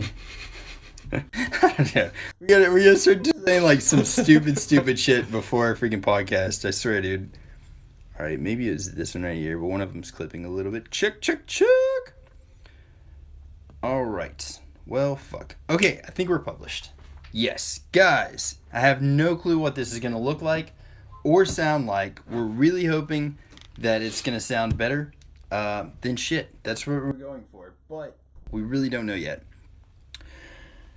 saying? I don't know. We gotta start saying like some stupid shit before our freaking podcast. I swear, dude. All right, maybe it's this one right here, but one of them's clipping a little bit. Check. All right. Well, fuck. Okay, I think we're published. Yes, guys. I have no clue what this is gonna look like or sound like. We're really hoping that it's gonna sound better than shit. That's what we're going for, but we really don't know yet.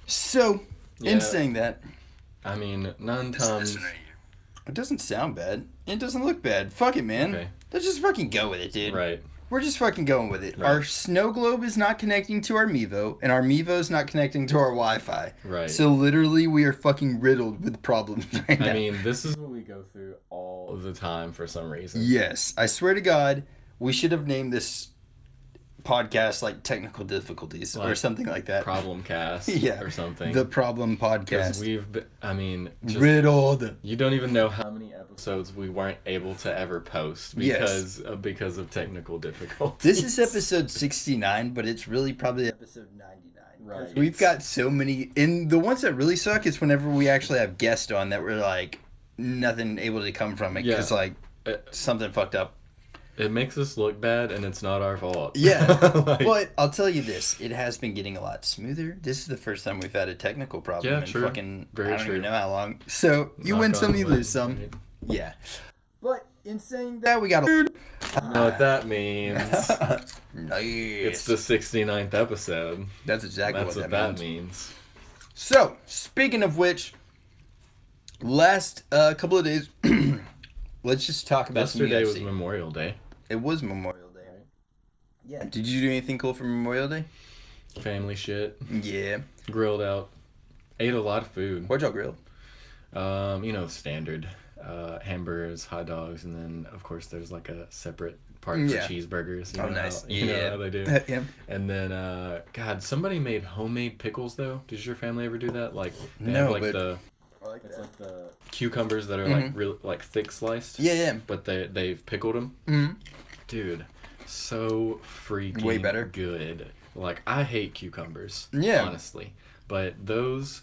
So, in saying that, I mean, 9 times. It doesn't sound bad. It doesn't look bad. Fuck it, man. Okay. Let's just fucking go with it, dude. Right. We're just fucking going with it. Right. Our snow globe is not connecting to our Mevo, and our Mevo is not connecting to our Wi-Fi. Right. So literally, we are fucking riddled with problems right now. I mean, this is what we go through all of the time for some reason. Yes. I swear to God, we should have named this podcast like Technical Difficulties or something like that. Problem cast or something. The Problem Podcast. We've been, just, riddled. You don't even know how many episodes we weren't able to ever post because of technical difficulties. This is episode 69, but it's really probably episode 99. Right. We've got so many, and the ones that really suck is whenever we actually have guests on that we're like nothing able to come from it because something fucked up. It makes us look bad, and it's not our fault. Yeah, but I'll tell you this: it has been getting a lot smoother. This is the first time we've had a technical problem in fucking I don't even know how long. So you win some, you lose some. Right. Yeah. But in saying that, we got a. You know what that means? Nice. It's the 69th episode. That's exactly what that means. So speaking of which, last couple of days. Let's just talk about yesterday was Memorial Day. It was Memorial Day, right? Yeah. Did you do anything cool for Memorial Day? Family shit. Yeah. Grilled out. Ate a lot of food. What'd y'all grill? Standard. Hamburgers, hot dogs, and then, of course, there's like a separate part for cheeseburgers. You know nice. How, you know how they do. Yeah. And then, God, somebody made homemade pickles, though. Did your family ever do that? Like, they no, have, like, but... It's like the cucumbers that are like real like thick sliced. Yeah. But they've pickled them. Mm-hmm. Dude, so freaking way better. Good. Like I hate cucumbers. Yeah. Honestly, but those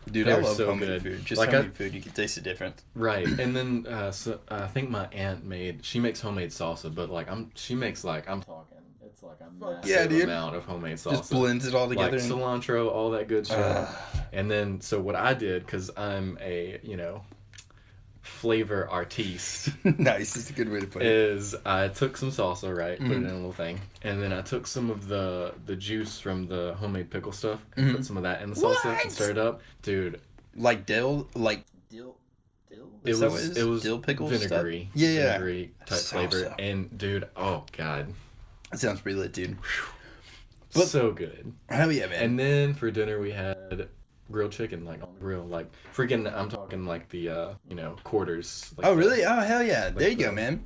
dude, I love so homemade food. Just like homemade food, you can taste the difference. Right, and then I think my aunt she makes homemade salsa, but like she makes like I'm talking. It's like a massive amount of homemade salsa. Just blends it all together. Like cilantro, all that good stuff. And then, so what I did, because I'm a, flavor artiste. Nice, that's a good way to put it. Is I took some salsa, right, put it in a little thing. And then I took some of the juice from the homemade pickle stuff, and put some of that in the salsa and stirred it up. Dude. Like dill? It was dill pickle vinegary. Stuff? Yeah. Vinegary type flavor. And, dude, oh, God. That sounds pretty lit, dude. But, so good. Hell yeah, man. And then for dinner we had grilled chicken, like on the grill, like freaking. I'm talking like the quarters. Like really? Oh hell yeah! Like there you go, man.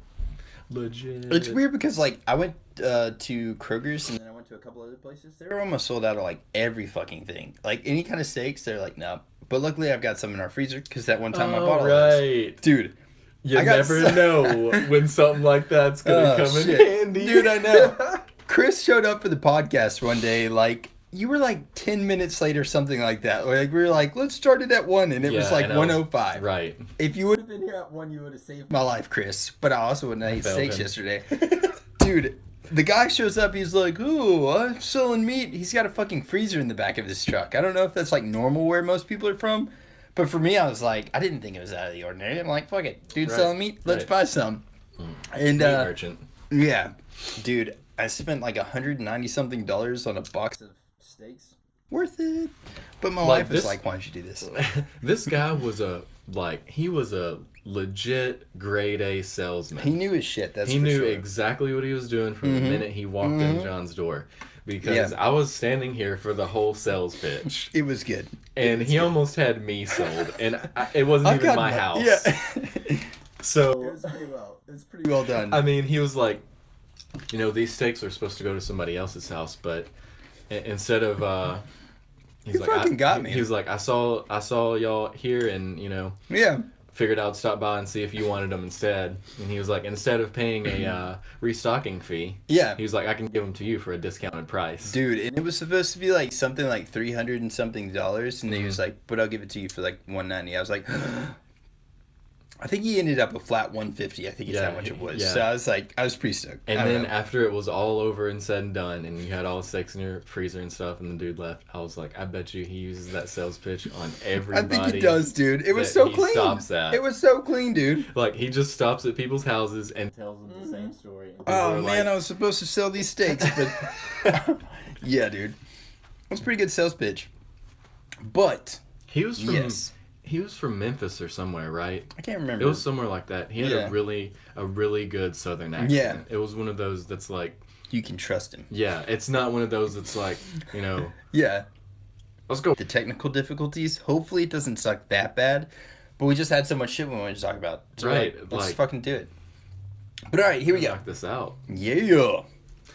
Legit. It's weird because like I went to Kroger's and then I went to a couple other places. They were almost sold out of like every fucking thing. Like any kind of steaks, they're like no. But luckily I've got some in our freezer because that one time I bought all those. Dude. You never know when something like that's gonna come in handy. Dude, I know. Chris showed up for the podcast one day, like, you were like 10 minutes late or something like that. Like, we were like, let's start it at 1, and it was like 1:05. Right. If you would have been here at 1, you would have saved my life, Chris. But I also wouldn't have ate steaks yesterday. Dude, the guy shows up, he's like, ooh, I'm selling meat. He's got a fucking freezer in the back of his truck. I don't know if that's like normal where most people are from. But for me, I was like, I didn't think it was out of the ordinary. I'm like, fuck it. Dude selling meat, let's buy some. And, meat merchant. Yeah. Dude, I spent like $190-something on a box of steaks. Worth it. But my wife was like, why don't you do this? This guy was he was a legit grade A salesman. He knew his shit, He knew exactly what he was doing from the minute he walked in John's door. Because I was standing here for the whole sales pitch. It was good. And he almost had me sold. And it wasn't even my house. Yeah. So it was pretty well. It was pretty well done. I mean, he was like, these steaks are supposed to go to somebody else's house, but instead of he's like, fucking got me. He was like, I saw y'all here, and yeah. figured I'd stop by and see if you wanted them instead. And he was like, instead of paying a restocking fee, yeah, he was like, I can give them to you for a discounted price. Dude, and it was supposed to be like something like $300 and something, and he was like, but I'll give it to you for like $190. I was like, I think he ended up a flat $150. I think it's how much it was. Yeah. So I was like, I was pretty stoked. And then after it was all over and said and done, and you had all the steaks in your freezer and stuff, and the dude left, I was like, I bet you he uses that sales pitch on everybody. I think he does, dude. It was so clean. Stops at. It was so clean, dude. Like, he just stops at people's houses and tells them the same story. Oh man, I was supposed to sell these steaks, but yeah, dude, it was a pretty good sales pitch. But he was from he was from Memphis or somewhere, right? I can't remember. It was somewhere like that. He had a really good Southern accent. Yeah, it was one of those that's like you can trust him. Yeah, it's not one of those that's like, you know. Yeah. Let's go. The technical difficulties. Hopefully, it doesn't suck that bad. But we just had so much shit we wanted to talk about. So right. Let's fucking do it. But all right, here we go. Knock this out. Yeah.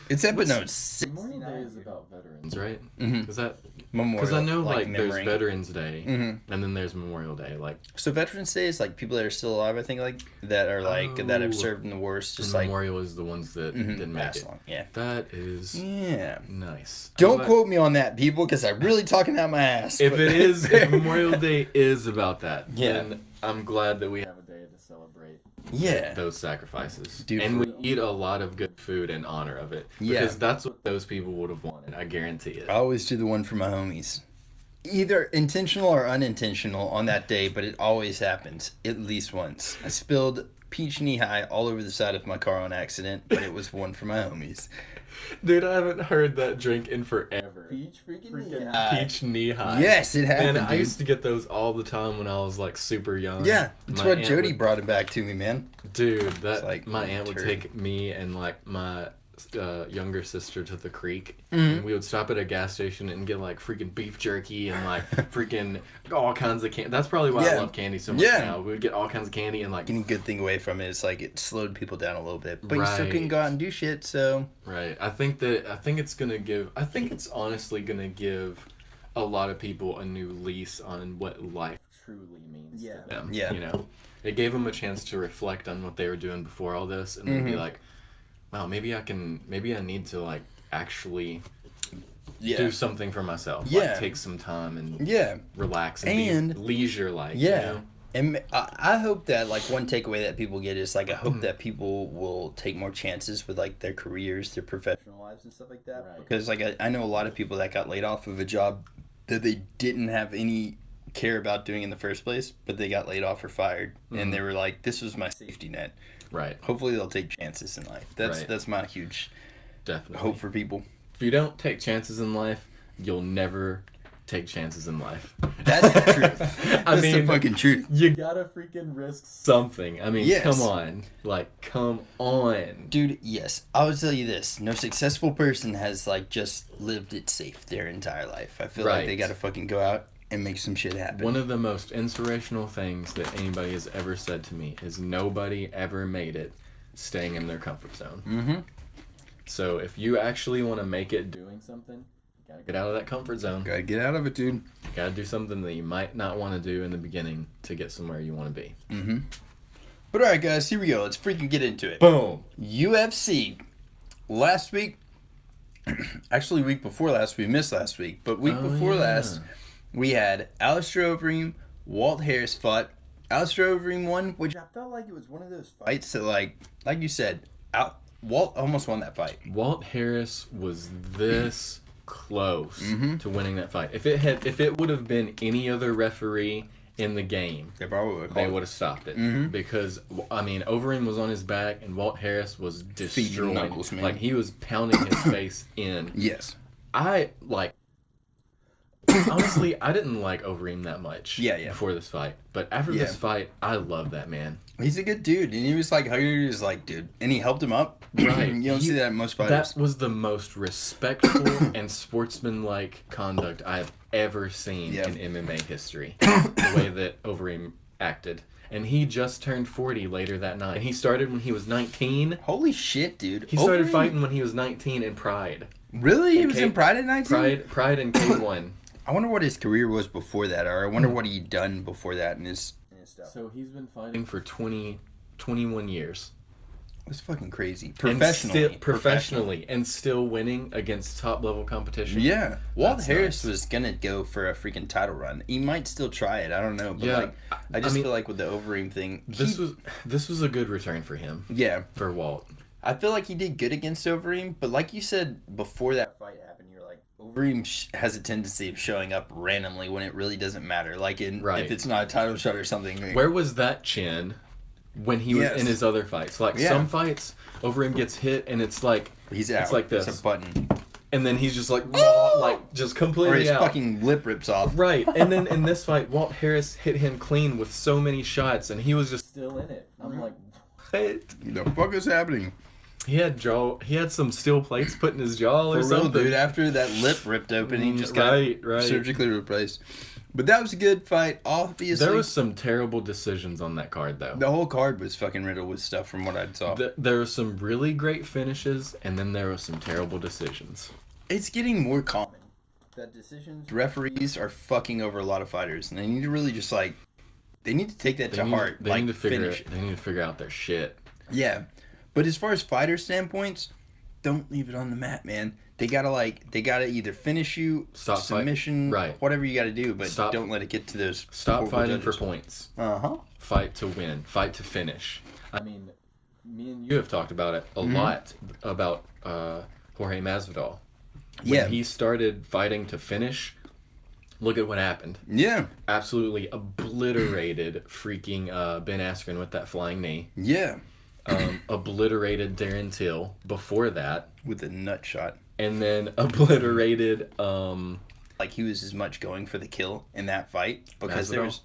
It's episode 6. Memorial Day is about veterans, right? Mm-hmm. Is that Memorial? Because I know like there's Veterans Day, mm-hmm. and then there's Memorial Day. Like, so Veterans Day is like people that are still alive. I think like that are like that have served in the wars. Just like Memorial is the ones that didn't make it. Long. Yeah. That is nice. Don't quote me on that, people, because I'm really talking out my ass. If it is, if Memorial Day is about that, then I'm glad that we have a day to celebrate. Those sacrifices. Dude, and we eat a lot of good food in honor of it. Because that's what those people would have wanted. I guarantee it. I always do the one for my homies. Either intentional or unintentional on that day, but it always happens. At least once. I spilled peach knee-high all over the side of my car on accident, but it was one for my homies. Dude, I haven't heard that drink in forever. Peach knee-high. Peach knee-high. Yes, it happened, And I used to get those all the time when I was, like, super young. Yeah, that's why Jody brought it back to me, man. Dude, that like my aunt would take me and, like, my younger sister to the creek. Mm-hmm. And we would stop at a gas station and get, like, freaking beef jerky and, like, freaking all kinds of candy. That's probably why I love candy so much now. We would get all kinds of candy and, like... Any good thing away from it is, like, it slowed people down a little bit. But you still couldn't go out and do shit, so... Right. I think it's honestly gonna give a lot of people a new lease on what life truly means to them. Yeah. You know? It gave them a chance to reflect on what they were doing before all this and then be like, wow, maybe I need to, like, actually do something for myself. Like, take some time and relax and be leisure-like. Yeah. You know? And I hope that, like, one takeaway that people get is, like, I hope that people will take more chances with, like, their careers, their professional lives and stuff like that. Right. Because, like, I know a lot of people that got laid off of a job that they didn't have any care about doing in the first place, but they got laid off or fired. And they were like, this was my safety net. Right. Hopefully they'll take chances in life. That's my huge hope for people. If you don't take chances in life, you'll never take chances in life. That's the truth. That's the fucking truth. You gotta freaking risk something. I mean, come on. Like, come on. Dude, yes. I would tell you this. No successful person has, like, just lived it safe their entire life. I feel like they gotta fucking go out and make some shit happen. One of the most inspirational things that anybody has ever said to me is nobody ever made it staying in their comfort zone. Mm-hmm. So if you actually want to make it doing something, you gotta get out of that comfort zone. Gotta get out of it, dude. You gotta do something that you might not want to do in the beginning to get somewhere you want to be. Mm-hmm. But alright, guys, here we go. Let's freaking get into it. Boom! UFC. Last week, actually week before last, we missed last week, but week before last, we had Alistair Overeem, Walt Harris fought. Alistair Overeem won, which I felt like it was one of those fights that, like you said, Walt almost won that fight. Walt Harris was this close to winning that fight. If it would have been any other referee in the game, they would have stopped it. Because, I mean, Overeem was on his back and Walt Harris was destroying. Knuckles, man. Like, he was pounding his face in. Yes. Honestly, I didn't like Overeem that much before this fight. But after this fight, I love that man. He's a good dude. And he was like, he was like, dude. And he helped him up. Right. You don't see that in most fighters. That was the most respectful and sportsmanlike conduct I have ever seen in MMA history. The way that Overeem acted. And he just turned 40 later that night. And he started when he was 19. Holy shit, dude. He started fighting when he was 19 in Pride. Really? He was in Pride at 19? Pride and K1. I wonder what his career was before that, or I wonder what he'd done before that in his stuff. So he's been fighting for 21 years. It's fucking crazy. Professionally. And still winning against top-level competition. Yeah. Walt Harris was going to go for a freaking title run. He might still try it. I don't know. But I feel like with the Overeem thing... This was a good return for him. Yeah. For Walt. I feel like he did good against Overeem, but like you said before that fight happened, you're like, Overeem has a tendency of showing up randomly when it really doesn't matter. Like if it's not a title shot or something. Where was that chin when he was in his other fights? Like some fights, Overeem gets hit and it's like he's out. It's like this. It's a button. And then he's just like just completely or his out. Fucking lip rips off. Right. And then in this fight, Walt Harris hit him clean with so many shots and he was just still in it. I'm like, what? The fuck is happening? He had some steel plates put in his jaw or something. Real, dude. After that lip ripped open, he just got surgically replaced. But that was a good fight, obviously. There was some terrible decisions on that card, though. The whole card was fucking riddled with stuff from what I saw. There were some really great finishes, and then there were some terrible decisions. It's getting more common that referees are fucking over a lot of fighters, and they need to really just they need to take that to heart. They need to figure out their shit. Yeah. But as far as fighter standpoints, don't leave it on the mat, man. They gotta either finish you, submission, whatever you gotta do, but don't let it get to those. Stop fighting for points. Fight to win. Fight to finish. I mean, me and you have talked about it a lot about Jorge Masvidal. When he started fighting to finish, look at what happened. Yeah. Absolutely obliterated freaking Ben Askren with that flying knee. Yeah. Obliterated Darren Till before that with a nut shot, and then obliterated he was as much going for the kill in that fight because there was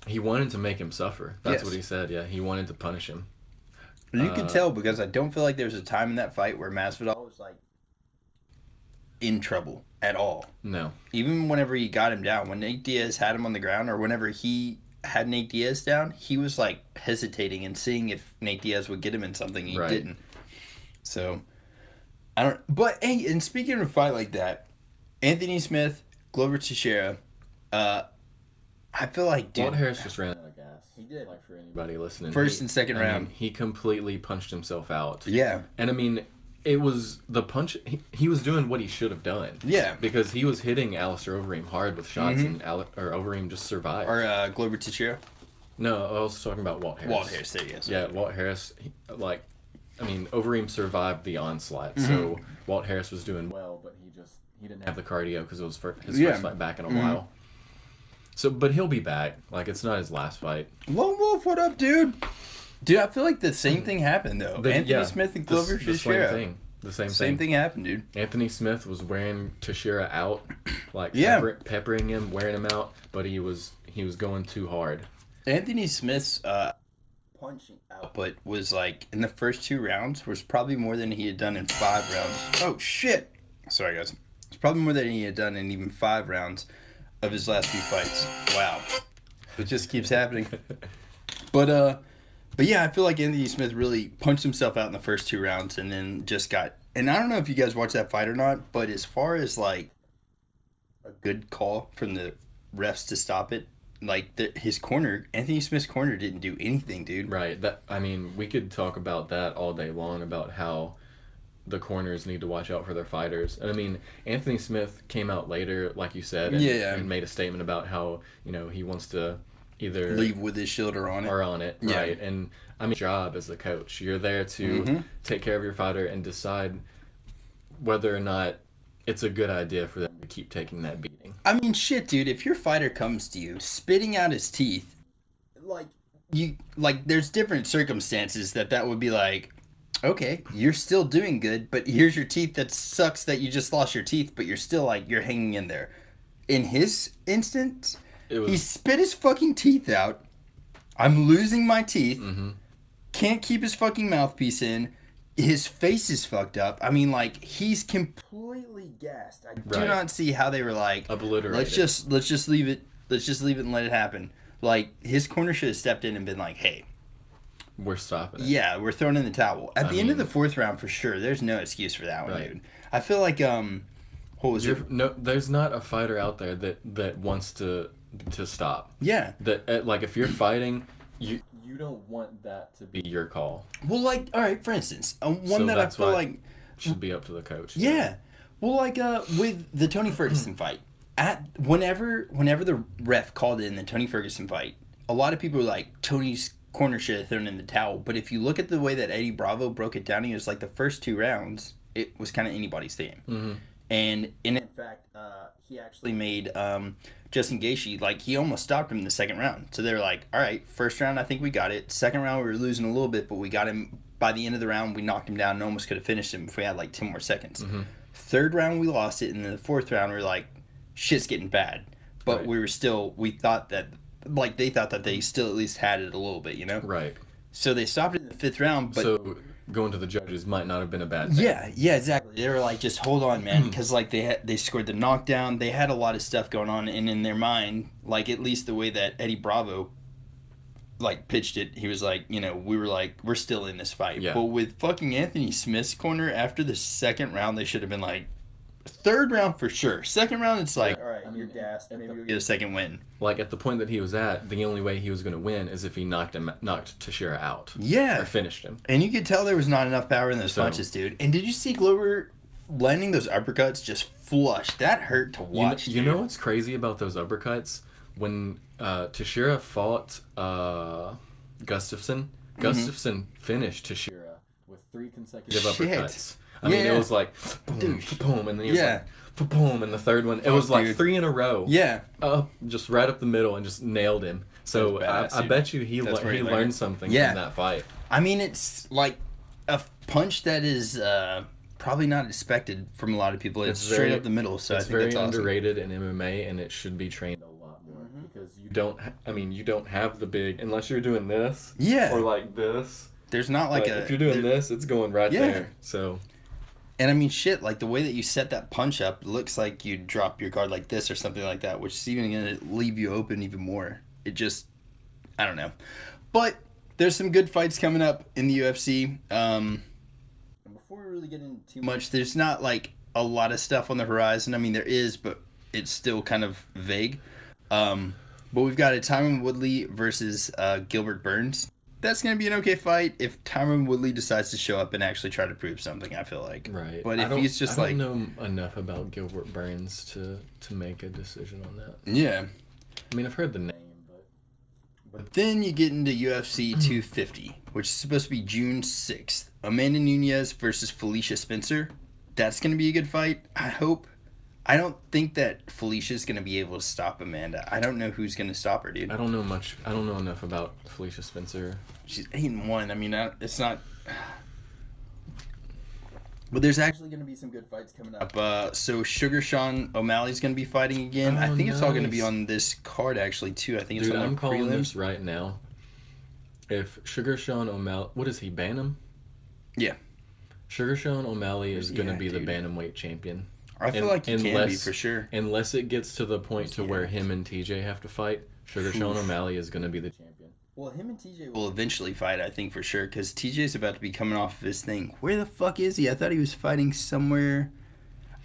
he wanted to make him suffer. That's what he said. Yeah, he wanted to punish him. You could tell because I don't feel like there was a time in that fight where Masvidal was in trouble at all. No, even whenever he got him down, when Nate Diaz had him on the ground, or whenever he had Nate Diaz down, he was hesitating and seeing if Nate Diaz would get him in something. He didn't. So I don't. But hey, and speaking of a fight like that, Anthony Smith, Glover Teixeira, I feel like Walt Harris just ran out of gas. He did. For anybody listening, first and second round, he completely punched himself out. Yeah, and I mean, it was the punch. He was doing what he should have done. Yeah, because he was hitting Alistair Overeem hard with shots, and Overeem just survived. Or Glover Teixeira. No, I was talking about Walt Harris. Walt Harris, there, yes. Yeah, Walt Harris. Overeem survived the onslaught, so Walt Harris was doing well, but he didn't have the cardio because it was his first fight back in a while. So, but he'll be back. It's not his last fight. Lone Wolf, what up, dude? Dude, I feel like the same thing happened, though. Anthony Smith and Glover Teixeira. The same thing happened, dude. Anthony Smith was wearing Teixeira out, peppering him, wearing him out, but he was going too hard. Anthony Smith's punching output was in the first 2 rounds was probably more than he had done in 5 rounds. Oh shit! Sorry guys. It's probably more than he had done in even 5 rounds of his last few fights. Wow. It just keeps happening. But yeah, I feel like Anthony Smith really punched himself out in the first 2 rounds and then just got... And I don't know if you guys watched that fight or not, but as far as a good call from the refs to stop it, his corner, Anthony Smith's corner didn't do anything, dude. Right. We could talk about that all day long, about how the corners need to watch out for their fighters. And Anthony Smith came out later, like you said, and made a statement about how, he wants to either leave with his shield or on it. Right. And job as a coach, you're there to take care of your fighter and decide whether or not it's a good idea for them to keep taking that beating. Shit, dude, if your fighter comes to you spitting out his teeth, there's different circumstances that would be okay, you're still doing good, but here's your teeth. That sucks that you just lost your teeth, but you're still you're hanging in there. In his instance, he spit his fucking teeth out. I'm losing my teeth. Can't keep his fucking mouthpiece in. His face is fucked up. He's completely gassed. I do not see how they were obliterated. Let's just leave it. Let's just leave it and let it happen. His corner should have stepped in and been hey, we're stopping it. Yeah, we're throwing in the towel. At the end of the 4th round, for sure. There's no excuse for that one, dude. I feel What was your... No, there's not a fighter out there that wants to stop. Yeah. That like if you're fighting, you don't want that to be your call. Well, like, all right, for instance, one that I feel like should be up to the coach. Yeah. Well, like with the Tony Ferguson fight, whenever the ref called in the Tony Ferguson fight, a lot of people were like, Tony's corner should have thrown in the towel. But if you look at the way that Eddie Bravo broke it down, he was like, the first 2 rounds, it was kind of anybody's game. Mm-hmm. And in fact, he actually made Justin Gaethje, like, he almost stopped him in the second round. So they were like, all right, first round, I think we got it. Second round, we were losing a little bit, but we got him. By the end of the round, we knocked him down and almost could have finished him if we had like 10 more seconds. Mm-hmm. Third round, we lost it. And then the fourth round, we were like, shit's getting bad. But right. we thought that, like, they thought that they still at least had it a little bit, you know? Right. So they stopped it in the fifth round. But so going to the judges might not have been a bad thing. Yeah, exactly. They were like, just hold on, man. Because, like, they scored the knockdown. They had a lot of stuff going on. And in their mind, like, at least the way that Eddie Bravo like pitched it, he was like, you know, we were like, we're still in this fight. Yeah. But with fucking Anthony Smith's corner, after the second round, they should have been like, third round for sure. Second round, it's like, all right, you're gassed. Maybe we'll get a second win. Like at the point that he was at, the only way he was going to win is if he knocked Teixeira out. Yeah. Or finished him. And you could tell there was not enough power in those punches, dude. And did you see Glover landing those uppercuts just flush? That hurt to watch. You know what's crazy about those uppercuts? When Teixeira fought Gustafsson, Gustafsson finished Teixeira with 3 consecutive uppercuts. I mean, it was like, boom, boom, and then he was like, boom, and the third one, it was like 3 in a row. Yeah. Just right up the middle and just nailed him. So I bet you he learned something from that fight. I mean, it's like a punch that is probably not expected from a lot of people. It's straight up the middle, so I think very that's awesome. Underrated in MMA, and it should be trained a lot more because you don't have the big, unless you're doing this, or like this. There's not like if you're doing this, it's going right there. So, and I mean, shit, like the way that you set that punch up, it looks like you drop your guard like this or something like that, which is even gonna leave you open even more. It just, I don't know, but there's some good fights coming up in the UFC. Before we really get into too much, there's not like a lot of stuff on the horizon. I mean, there is, but it's still kind of vague. But we've got a Tyron Woodley versus Gilbert Burns. That's going to be an okay fight if Tyron Woodley decides to show up and actually try to prove something, I feel like. Right. But if he's just like... I don't know enough about Gilbert Burns to make a decision on that. Yeah. I mean, I've heard the name, but then you get into UFC 250, which is supposed to be June 6th. Amanda Nunes versus Felicia Spencer. That's going to be a good fight, I hope. I don't think that Felicia's going to be able to stop Amanda. I don't know who's going to stop her, dude. I don't know much. I don't know enough about Felicia Spencer. She's 8-1. I mean, it's not... But there's actually going to be some good fights coming up. So Sugar Sean O'Malley's going to be fighting again. I think it's all going to be on this card, actually, too. I think it's on the I'm calling prelims. this right now. If Sugar Sean O'Malley... What is he, Bantam? Yeah. Sugar Sean O'Malley is going to be the bantamweight champion. I feel like he can be, for sure. Unless it gets to the point to where him and TJ have to fight, Sugar Sean O'Malley is going to be the champion. Well, him and TJ will eventually fight, I think, for sure, because TJ's about to be coming off of his thing. Where the fuck is he? I thought he was fighting somewhere...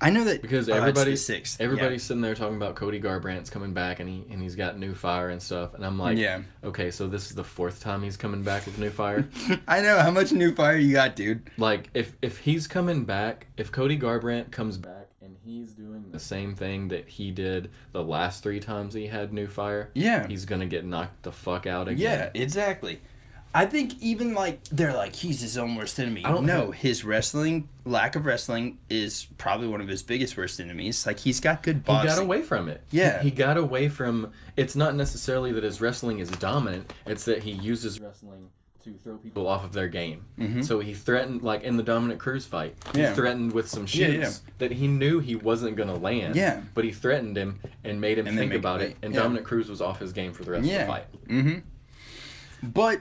I know that... Because everybody's sitting there talking about Cody Garbrandt's coming back, and he's got new fire and stuff, and I'm like, okay, so this is the 4th time he's coming back with new fire? I know, how much new fire you got, dude? Like, if he's coming back, if Cody Garbrandt comes back, and he's doing the same thing that he did the last 3 times he had new fire, he's gonna get knocked the fuck out again. Yeah, exactly. I think even like they're like he's his own worst enemy. His lack of wrestling is probably one of his biggest worst enemies. Like he's got good boxing. He got away from it. Yeah, he got away from. It's not necessarily that his wrestling is dominant. It's that he uses wrestling to throw people off of their game. Mm-hmm. So he threatened, like in the Dominic Cruz fight, he threatened with some shoots that he knew he wasn't gonna land. Yeah, but he threatened him and made him think about it. And Dominic Cruz was off his game for the rest of the fight. Mm-hmm. But.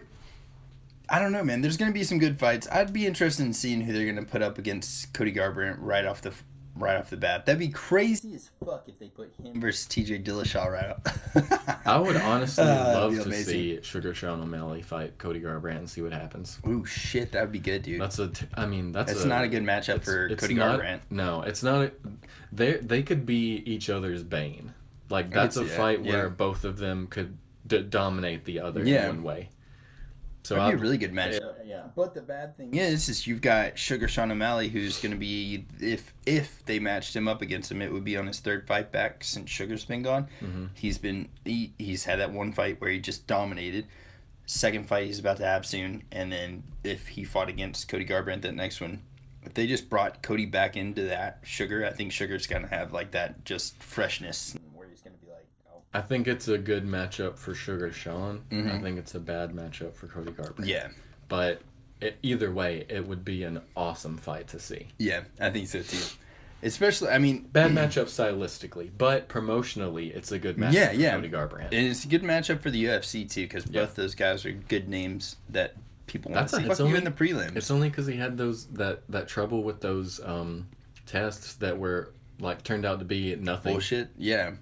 I don't know, man. There's going to be some good fights. I'd be interested in seeing who they're going to put up against Cody Garbrandt right right off the bat. That'd be crazy as fuck if they put him versus TJ Dillashaw right up. I would honestly love to see Sugar Sean O'Malley fight Cody Garbrandt and see what happens. Ooh, shit, that'd be good, dude. That's not a good matchup for Cody Garbrandt. No, it's not. They could be each other's bane. Like, that's a fight where both of them could dominate the other in one way. So that'd be a really good matchup. Yeah. But the bad thing is you've got Sugar Sean O'Malley, who's going to be, if they matched him up against him, it would be on his third fight back since Sugar's been gone. Mm-hmm. He's had that one fight where he just dominated. Second fight he's about to have soon, and then if he fought against Cody Garbrandt, that next one, if they just brought Cody back into that Sugar, I think Sugar's going to have like that just freshness where he's going to be like, oh. I think it's a good matchup for Sugar Sean. Mm-hmm. I think it's a bad matchup for Cody Garbrandt. Yeah. But either way, it would be an awesome fight to see. Yeah, I think so too. Especially, I mean... Bad matchup stylistically, but promotionally, it's a good matchup for Cody Garbrandt. And it's a good matchup for the UFC too, because both those guys are good names that people want to see. Fuck you in the prelims. It's only because he had that trouble with those tests that were, like, turned out to be nothing. Bullshit, yeah.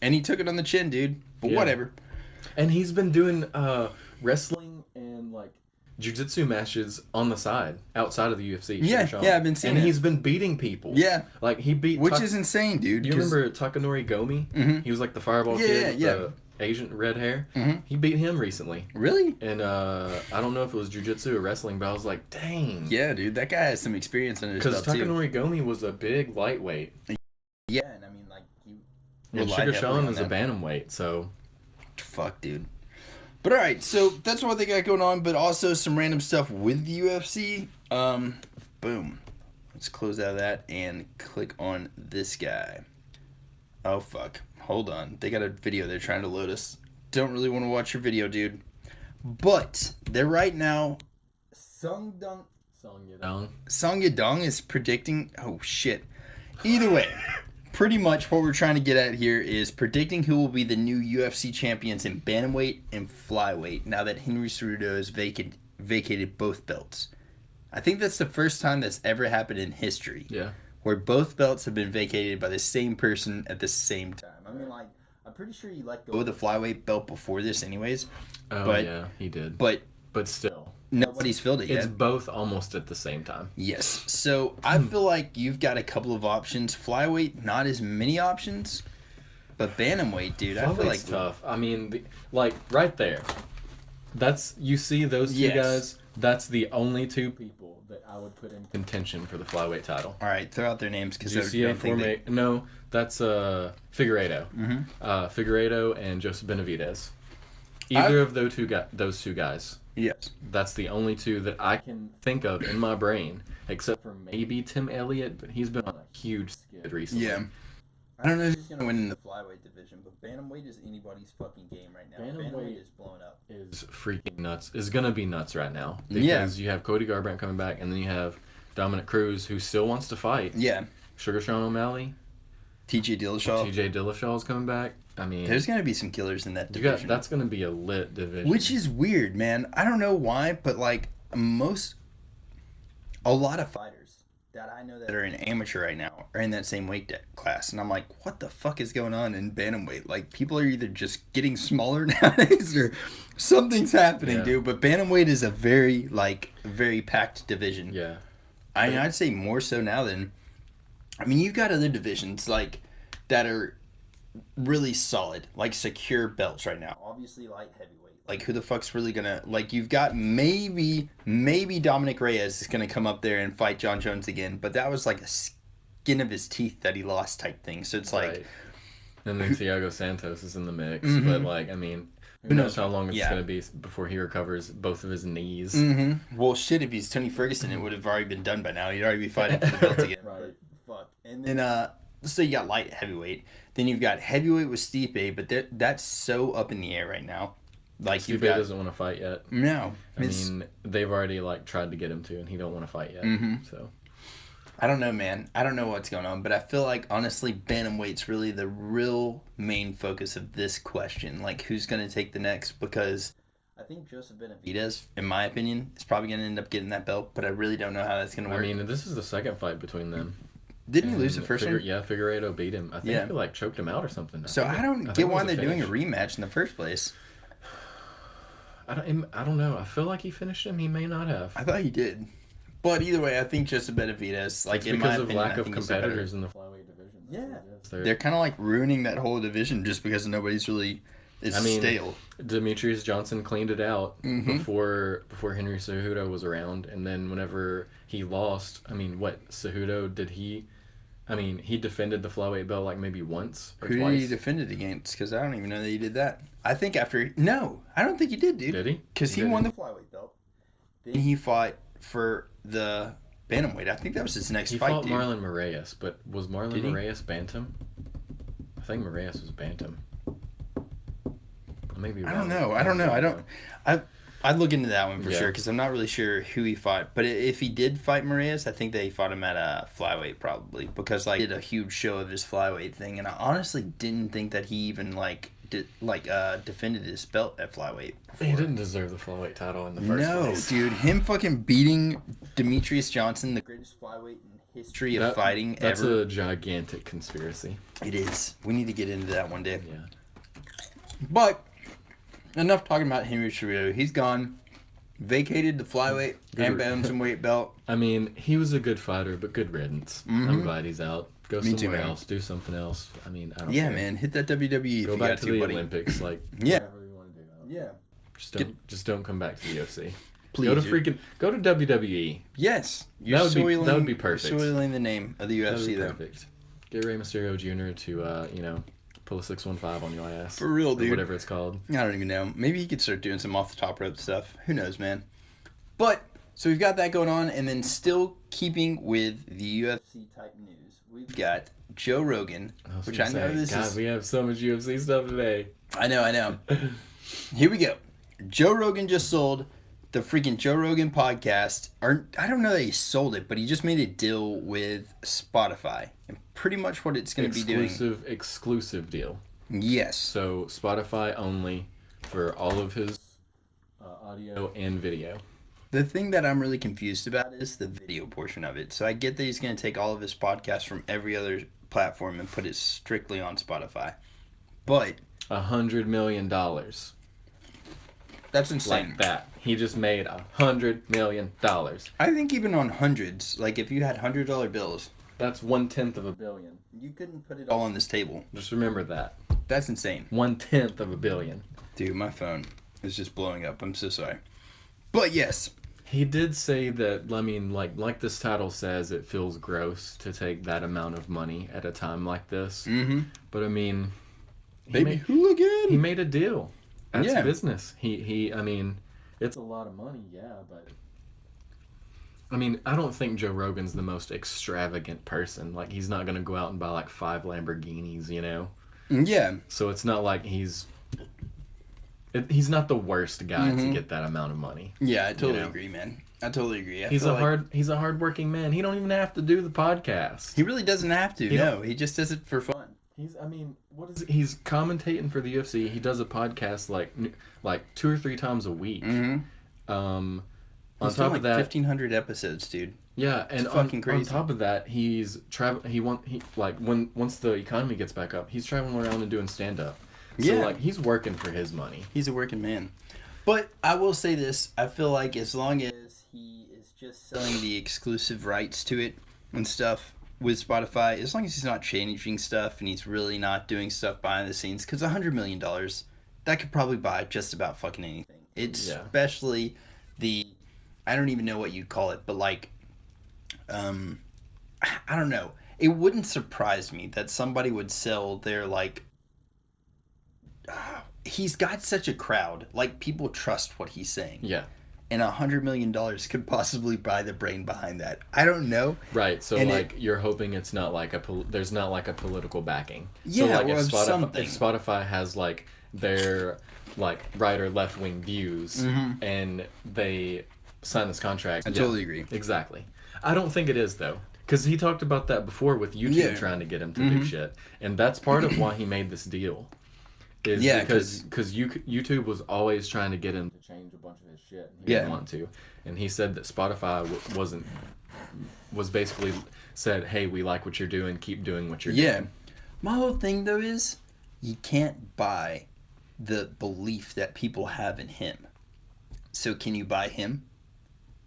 And he took it on the chin, dude. But whatever. And he's been doing wrestling and, like, jiu-jitsu matches on the side, outside of the UFC. Yeah, I've been seeing it. And he's been beating people. Yeah. Like, he beat... Which is insane, dude. You remember Takanori Gomi? Mm-hmm. He was, like, the fireball kid with the Asian red hair. Mm-hmm. He beat him recently. Really? And I don't know if it was jiu-jitsu or wrestling, but I was like, dang. Yeah, dude, that guy has some experience in his stuff, too. Because Takanori Gomi was a big lightweight. Yeah, and I mean, like, and Sugar Sean is a bantamweight, so... Fuck, dude. But alright, so that's what they got going on, but also some random stuff with the UFC. Boom. Let's close out of that and click on this guy. Oh, fuck. Hold on. They got a video they're trying to load us. Don't really want to watch your video, dude. But they're right now... Song Yadong is predicting... Oh, shit. Either way... Pretty much what we're trying to get at here is predicting who will be the new UFC champions in bantamweight and flyweight now that Henry Cejudo has vacated both belts. I think that's the first time that's ever happened in history. Yeah. Where both belts have been vacated by the same person at the same time. I mean, like, I'm pretty sure he let go of the flyweight belt before this anyways. Oh, yeah, he did. But still. Nobody's filled it yet. It's both almost at the same time. Yes. So I feel like you've got a couple of options. Flyweight, not as many options. But bantamweight, dude, I feel like... tough. I mean, right there. You see those two guys? That's the only two people that I would put in contention for the flyweight title. All right, throw out their names. No, that's Figueiredo. Mm-hmm. Figueiredo and Joseph Benavidez. Either of those two guys. Yes. That's the only two that I can think of in my brain, except for maybe Tim Elliott, but he's been on a huge skid recently. Yeah. I don't know who's going to win in the flyweight division, but bantamweight is anybody's fucking game right now. Bantamweight is blowing up. Is freaking nuts. Is going to be nuts right now. Because you have Cody Garbrandt coming back, and then you have Dominic Cruz, who still wants to fight. Yeah. Sugar Sean O'Malley. TJ Dillashaw is coming back. I mean, there's going to be some killers in that division. That's going to be a lit division. Which is weird, man. I don't know why, but like a lot of fighters that I know that are in amateur right now are in that same weight class. And I'm like, what the fuck is going on in bantamweight? Like, people are either just getting smaller nowadays or something's happening, dude. But bantamweight is a very packed division. Yeah. I'd say more so now than... I mean, you've got other divisions like that are really solid, like secure belts right now. Obviously, light heavyweight. Like, who the fuck's really gonna... Like, you've got maybe Dominic Reyes is gonna come up there and fight John Jones again, but that was like a skin of his teeth that he lost type thing. So it's like... Right. And then Thiago Santos is in the mix, but like, I mean... Who knows how long it's going to be before he recovers both of his knees. Mm-hmm. Well, shit, if he's Tony Ferguson, it would have already been done by now. He'd already be fighting for the belt again. Right. Fuck. And then, so you got light heavyweight. Then you've got heavyweight with Stipe, but that's so up in the air right now. Like, Stipe doesn't want to fight yet. No. I mean, they've already, tried to get him to, and he don't want to fight yet. Mm-hmm. So... I don't know, man. I don't know what's going on, but I feel like, honestly, bantamweight's really the real main focus of this question. Like, who's going to take the next? Because I think Joseph Benavidez, in my opinion, is probably going to end up getting that belt, but I really don't know how that's going to work. I mean, this is the second fight between them. Didn't he lose the first one? Yeah, Figueiredo beat him. I think he like choked him out or something. So I don't get why they're doing a rematch in the first place. I don't know. I feel like he finished him. He may not have. I thought he did. But either way, I think Joseph Benavidez, like, in my opinion, because of lack of competitors in the flyweight division. Yeah. They're kind of like ruining that whole division just because nobody's really stale. Demetrius Johnson cleaned it out before Henry Cejudo was around, and then whenever he lost, Cejudo did he? He defended the flyweight belt like maybe once or twice. Who did he defend it against? Because I don't even know that he did that. I think no, I don't think he did, dude. Did he? Because he won the flyweight belt. Then he fought for the bantamweight. I think that was his next fight, He fought Marlon Moraes, but was Marlon Moraes bantam? I think Moraes was bantam. Maybe I don't know. I'd look into that one for sure because I'm not really sure who he fought. But if he did fight Moraes, I think they fought him at a flyweight probably because like he did a huge show of his flyweight thing, and I honestly didn't think that he even defended his belt at flyweight before. He didn't deserve the flyweight title in the first place. No, dude, him fucking beating Demetrius Johnson, the greatest flyweight in history of fighting that's ever. That's a gigantic conspiracy. It is. We need to get into that one day. Yeah. But enough talking about Henry Cejudo. He's gone. Vacated the flyweight and bantamweight belt. He was a good fighter, but good riddance. I'm glad he's out. Go somewhere else. Do something else. I don't care. Man. Hit that WWE. Go back to the Olympics. Like, whatever you want to do. Yeah. Just don't come back to the UFC. Please. Go to WWE. Yes. That would be perfect. You're soiling the name of the UFC, though. Perfect. Get Rey Mysterio Jr. to, pull a 615 on your ass. For real, dude. Or whatever it's called. I don't even know. Maybe he could start doing some off the top rope stuff. Who knows, man? But, so we've got that going on, and then still keeping with the UFC type news, we've got Joe Rogan, which I know this is... God, we have so much UFC stuff today. I know. Here we go. Joe Rogan just sold the freaking Joe Rogan podcast. Or I don't know that he sold it, but he just made a deal with Spotify. And pretty much what it's going to be doing. Exclusive deal. Yes. So Spotify only for all of his audio and video. The thing that I'm really confused about is the video portion of it. So I get that he's going to take all of his podcasts from every other platform and put it strictly on Spotify. But $100 million. That's insane. Like that. He just made $100 million. I think even on hundreds, like if you had $100 bills, that's 1/10 of a billion. You couldn't put it all on this table. Just remember that. That's insane. 1/10 of a billion. Dude, my phone is just blowing up. I'm so sorry. But yes. He did say that, like this title says, it feels gross to take that amount of money at a time like this. Mm-hmm. But Baby hooligan. He made a deal. That's business. He it's a lot of money, but I don't think Joe Rogan's the most extravagant person. Like, he's not going to go out and buy, like, 5 Lamborghinis, Yeah. So it's not like he's not the worst guy to get that amount of money. Yeah, I totally agree, man. I totally agree. He's a hardworking man. He don't even have to do the podcast. He really doesn't have to. No, he just does it for fun. He's commentating for the UFC. He does a podcast like 2 or 3 times a week. Mm-hmm. On top of that, 1,500 episodes, dude. Yeah, and it's fucking crazy. On top of that, he's once the economy gets back up, he's traveling around and doing stand up. So he's working for his money. He's a working man. But I will say this, I feel like as long as he is just selling the exclusive rights to it and stuff with Spotify, as long as he's not changing stuff and he's really not doing stuff behind the scenes, because $100 million, that could probably buy just about fucking anything. It's especially the, I don't even know what you'd call it, but like, I don't know. It wouldn't surprise me that somebody would sell their, like, he's got such a crowd. Like, people trust what he's saying. Yeah. And $100 million could possibly buy the brain behind that. I don't know. Right. So, you're hoping it's not like there's not like a political backing. Yeah, so, if Spotify has, like, their, like, right or left wing views, and they sign this contract. I totally agree. Exactly. I don't think it is, though. Because he talked about that before with YouTube trying to get him to do shit. And that's part of why he made this deal. is because YouTube was always trying to get him to change a bunch of his shit, and he didn't want to. And he said that Spotify was basically said, hey, we like what you're doing, keep doing what you're doing. Yeah. My whole thing, though, is you can't buy the belief that people have in him. So can you buy him?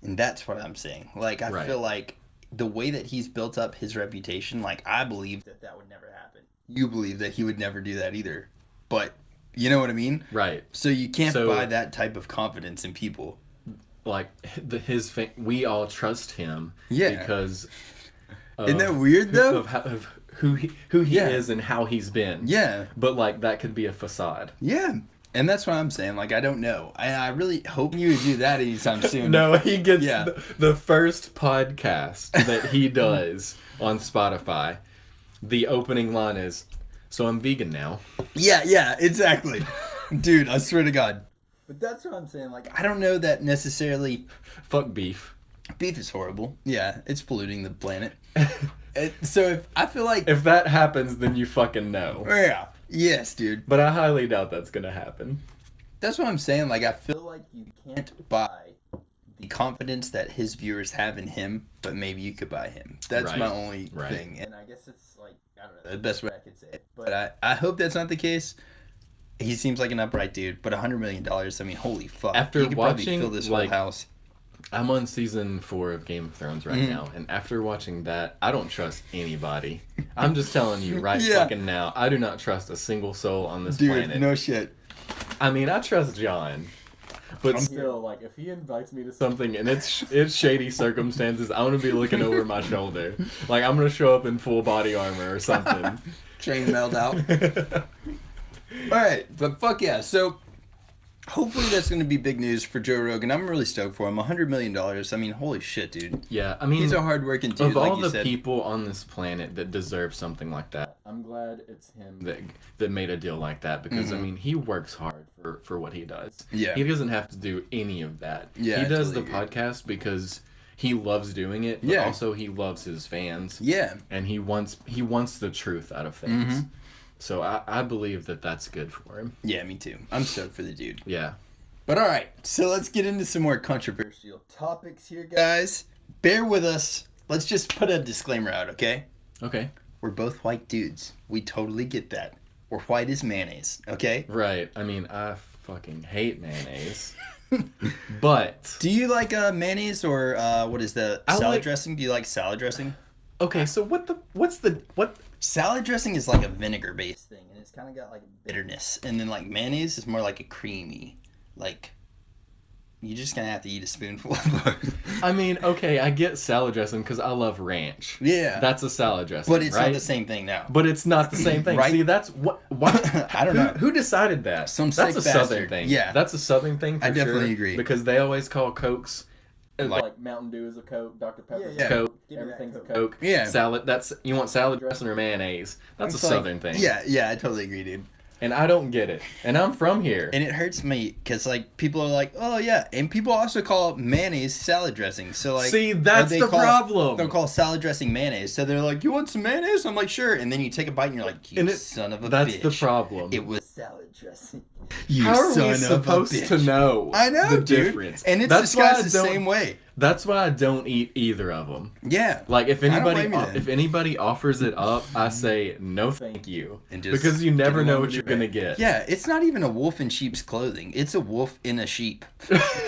And that's what I'm saying. Like, I feel like the way that he's built up his reputation, like, I believe that would never happen. You believe that he would never do that either. But, you know what I mean? Right. So you can't buy that type of confidence in people. Like, we all trust him because... Isn't that weird, though? Of who he is and how he's been. Yeah. But, like, that could be a facade. Yeah. And that's what I'm saying. Like, I don't know. I really hope you would do that anytime soon. No, he gets the first podcast that he does on Spotify. The opening line is, so I'm vegan now. Yeah, exactly. Dude, I swear to God. But that's what I'm saying. Like, I don't know that necessarily... Fuck beef. Beef is horrible. Yeah, it's polluting the planet. So I feel like... If that happens, then you fucking know. Yeah. Yes, dude. But I highly doubt that's gonna happen. That's what I'm saying. Like, I feel like you can't buy the confidence that his viewers have in him, but maybe you could buy him. That's my only thing. And I guess it's like, I don't know, the best way I could say it. But I hope that's not the case. He seems like an upright dude, but $100 million, I mean, holy fuck. After he could watching, probably fill this whole house. I'm on season 4 of Game of Thrones right now, and after watching that, I don't trust anybody. I'm just telling you fucking now, I do not trust a single soul on this planet. Dude, no shit. I mean, I trust John, but still, like, if he invites me to something and it's shady circumstances, I'm gonna be looking over my shoulder. Like, I'm gonna show up in full body armor or something. Chainmailed out. Alright, but fuck yeah, so... Hopefully that's going to be big news for Joe Rogan. I'm really stoked for him. $100 million. I mean, holy shit, dude. Yeah, I mean... He's a hard-working dude, of all the people on this planet that deserve something like that, I'm glad it's him that made a deal like that. Because, I mean, he works hard for what he does. Yeah. He doesn't have to do any of that. Yeah, he does the podcast because he loves doing it, but also he loves his fans. Yeah. And he wants the truth out of things. So I believe that that's good for him. Yeah, me too. I'm stoked for the dude. Yeah. But alright, so let's get into some more controversial topics here, guys. Bear with us. Let's just put a disclaimer out, okay? Okay. We're both white dudes. We totally get that. We're white as mayonnaise, okay? Right. I mean, I fucking hate mayonnaise. But... Do you like mayonnaise or what is the salad dressing? Do you like salad dressing? Okay, so what... Salad dressing is like a vinegar-based thing, and it's kind of got like a bitterness. And then like mayonnaise is more like a creamy, like you're just gonna have to eat a spoonful of it. I mean, okay, I get salad dressing because I love ranch. Yeah, that's a salad dressing, but it's not the same thing now. But it's not the same thing, right? See, that's what I don't know. Who decided that? That's a Southern thing. Yeah, that's a Southern thing. I definitely agree because they always call Cokes. Like Mountain Dew is a Coke, Dr. Pepper is a Coke, everything's a Coke. Yeah. Salad, you want salad dressing or mayonnaise. That's a Southern thing. Yeah, I totally agree, dude. And I don't get it. And I'm from here. And it hurts me because, like, people are like, oh, yeah. And people also call mayonnaise salad dressing. So, like... See, that's the problem. They'll call salad dressing mayonnaise. So they're like, you want some mayonnaise? I'm like, sure. And then you take a bite and you're like, you son of a bitch. That's the problem. It was salad dressing. How are we supposed to know the difference? And it's disguised the same way. That's why I don't eat either of them. Yeah. Like, if anybody offers it up, I say, no thank you. Because you never know what you're going to get. Yeah, it's not even a wolf in sheep's clothing. It's a wolf in a sheep.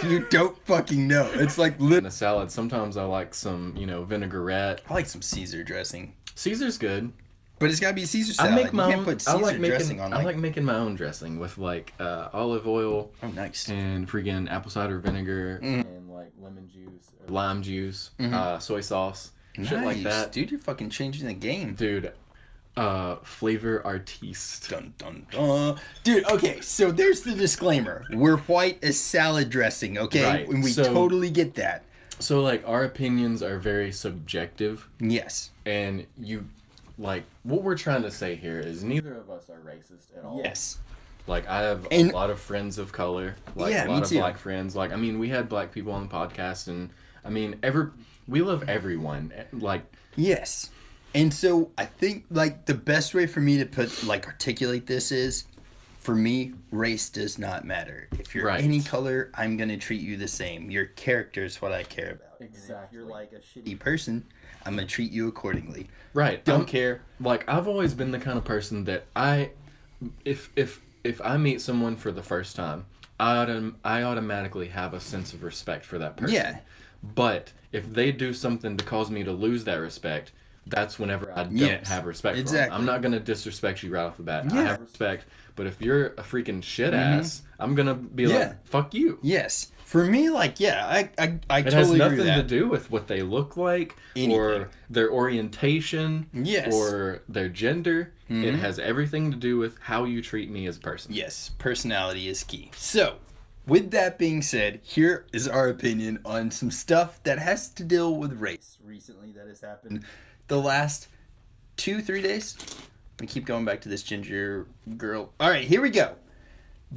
You don't fucking know. It's like... In a salad, sometimes I like some, vinaigrette. I like some Caesar dressing. Caesar's good. But it's gotta be Caesar salad. You can't put Caesar dressing on. I like making my own dressing with like olive oil. Oh, nice. And freaking apple cider vinegar and like lemon juice, lime juice, soy sauce, shit like that. Dude, you're fucking changing the game. Dude, flavor artiste. Dun dun dun. Dude, okay, so there's the disclaimer. We're white as salad dressing, okay? Right. And we totally get that. So like our opinions are very subjective. Yes. And like, what we're trying to say here is neither of us are racist at all. Yes. Like, I have a lot of friends of color. Like, a lot of black friends. Like, I mean, we had black people on the podcast, and, I mean, we love everyone. Like... Yes. And so, I think, like, the best way for me to articulate this is, for me, race does not matter. If you're any color, I'm going to treat you the same. Your character is what I care about. Exactly. And if you're like a shitty person, I'm going to treat you accordingly. Right. Don't care. Like, I've always been the kind of person that if I meet someone for the first time, I automatically have a sense of respect for that person. Yeah. But if they do something to cause me to lose that respect, that's whenever I don't have respect for them. I'm not going to disrespect you right off the bat. I have respect, but if you're a freaking shit ass, I'm going to be like, fuck you. Yes. For me, like, I totally agree with that. It has nothing to do with what they look like, or their orientation, or their gender. It has everything to do with how you treat me as a person. Yes, personality is key. So, with that being said, here is our opinion on some stuff that has to deal with race recently that has happened the last 2-3 days. We keep going back to this ginger girl. All right, here we go.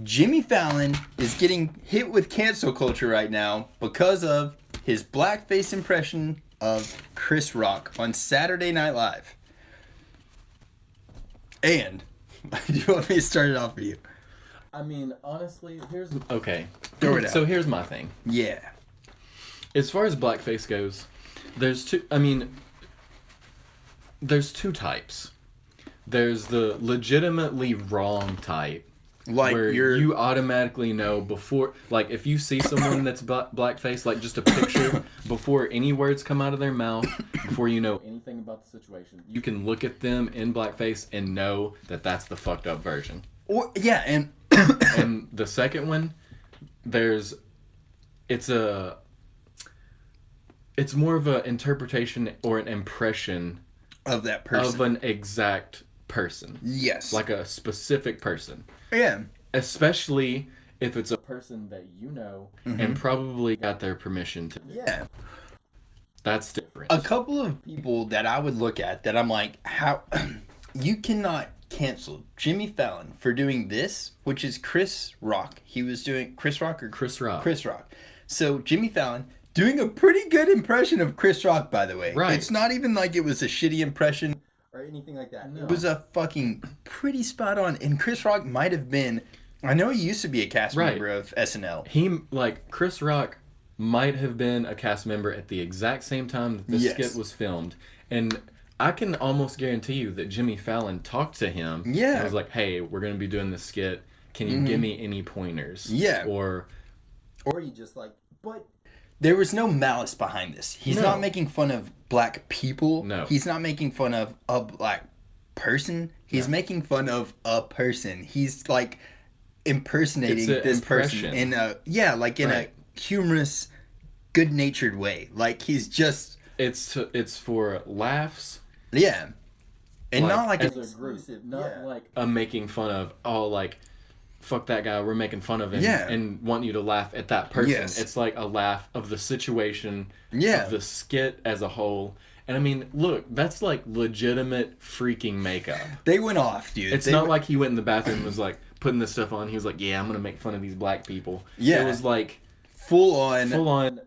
Jimmy Fallon is getting hit with cancel culture right now because of his blackface impression of Chris Rock on Saturday Night Live. And, do you want me to start it off for you? I mean, honestly, here's... Okay. Throw it out. So here's my thing. Yeah. As far as blackface goes, there's two types. There's the legitimately wrong type. Like where you automatically know before, like if you see someone that's blackface, like just a picture, before any words come out of their mouth, before you know anything about the situation, you can look at them in blackface and know that that's the fucked up version. And and the second one, it's more of an interpretation or an impression of that person, of an exact person. Yes, like a specific person. Yeah. Especially if it's a person that you know and probably got their permission to. Yeah. That's different. A couple of people that I would look at that I'm like, how you cannot cancel Jimmy Fallon for doing this, which is Chris Rock. He was doing Chris Rock. Chris Rock. Chris Rock. So Jimmy Fallon doing a pretty good impression of Chris Rock, by the way. Right. It's not even like it was a shitty impression or anything like that. No. It was a fucking pretty spot on. And Chris Rock might have been, I know he used to be a cast member of SNL. Chris Rock might have been a cast member at the exact same time that this skit was filmed. And I can almost guarantee you that Jimmy Fallon talked to him. Yeah. And was like, hey, we're going to be doing this skit. Can you give me any pointers? Yeah. Or you just like, but there was no malice behind this. He's not making fun of black people. No. He's not making fun of a black person. He's making fun of a person. He's like impersonating this person in a a humorous, good-natured way. Like he's just it's for laughs. Yeah. And not like as aggressive, not like a making fun of fuck that guy, we're making fun of him and want you to laugh at that person. Yes. It's like a laugh of the situation, of the skit as a whole. And I mean, look, that's like legitimate freaking makeup. They went off, dude. It's not like he went in the bathroom and was like putting this stuff on. He was like, yeah, I'm going to make fun of these black people. Yeah. It was like full on.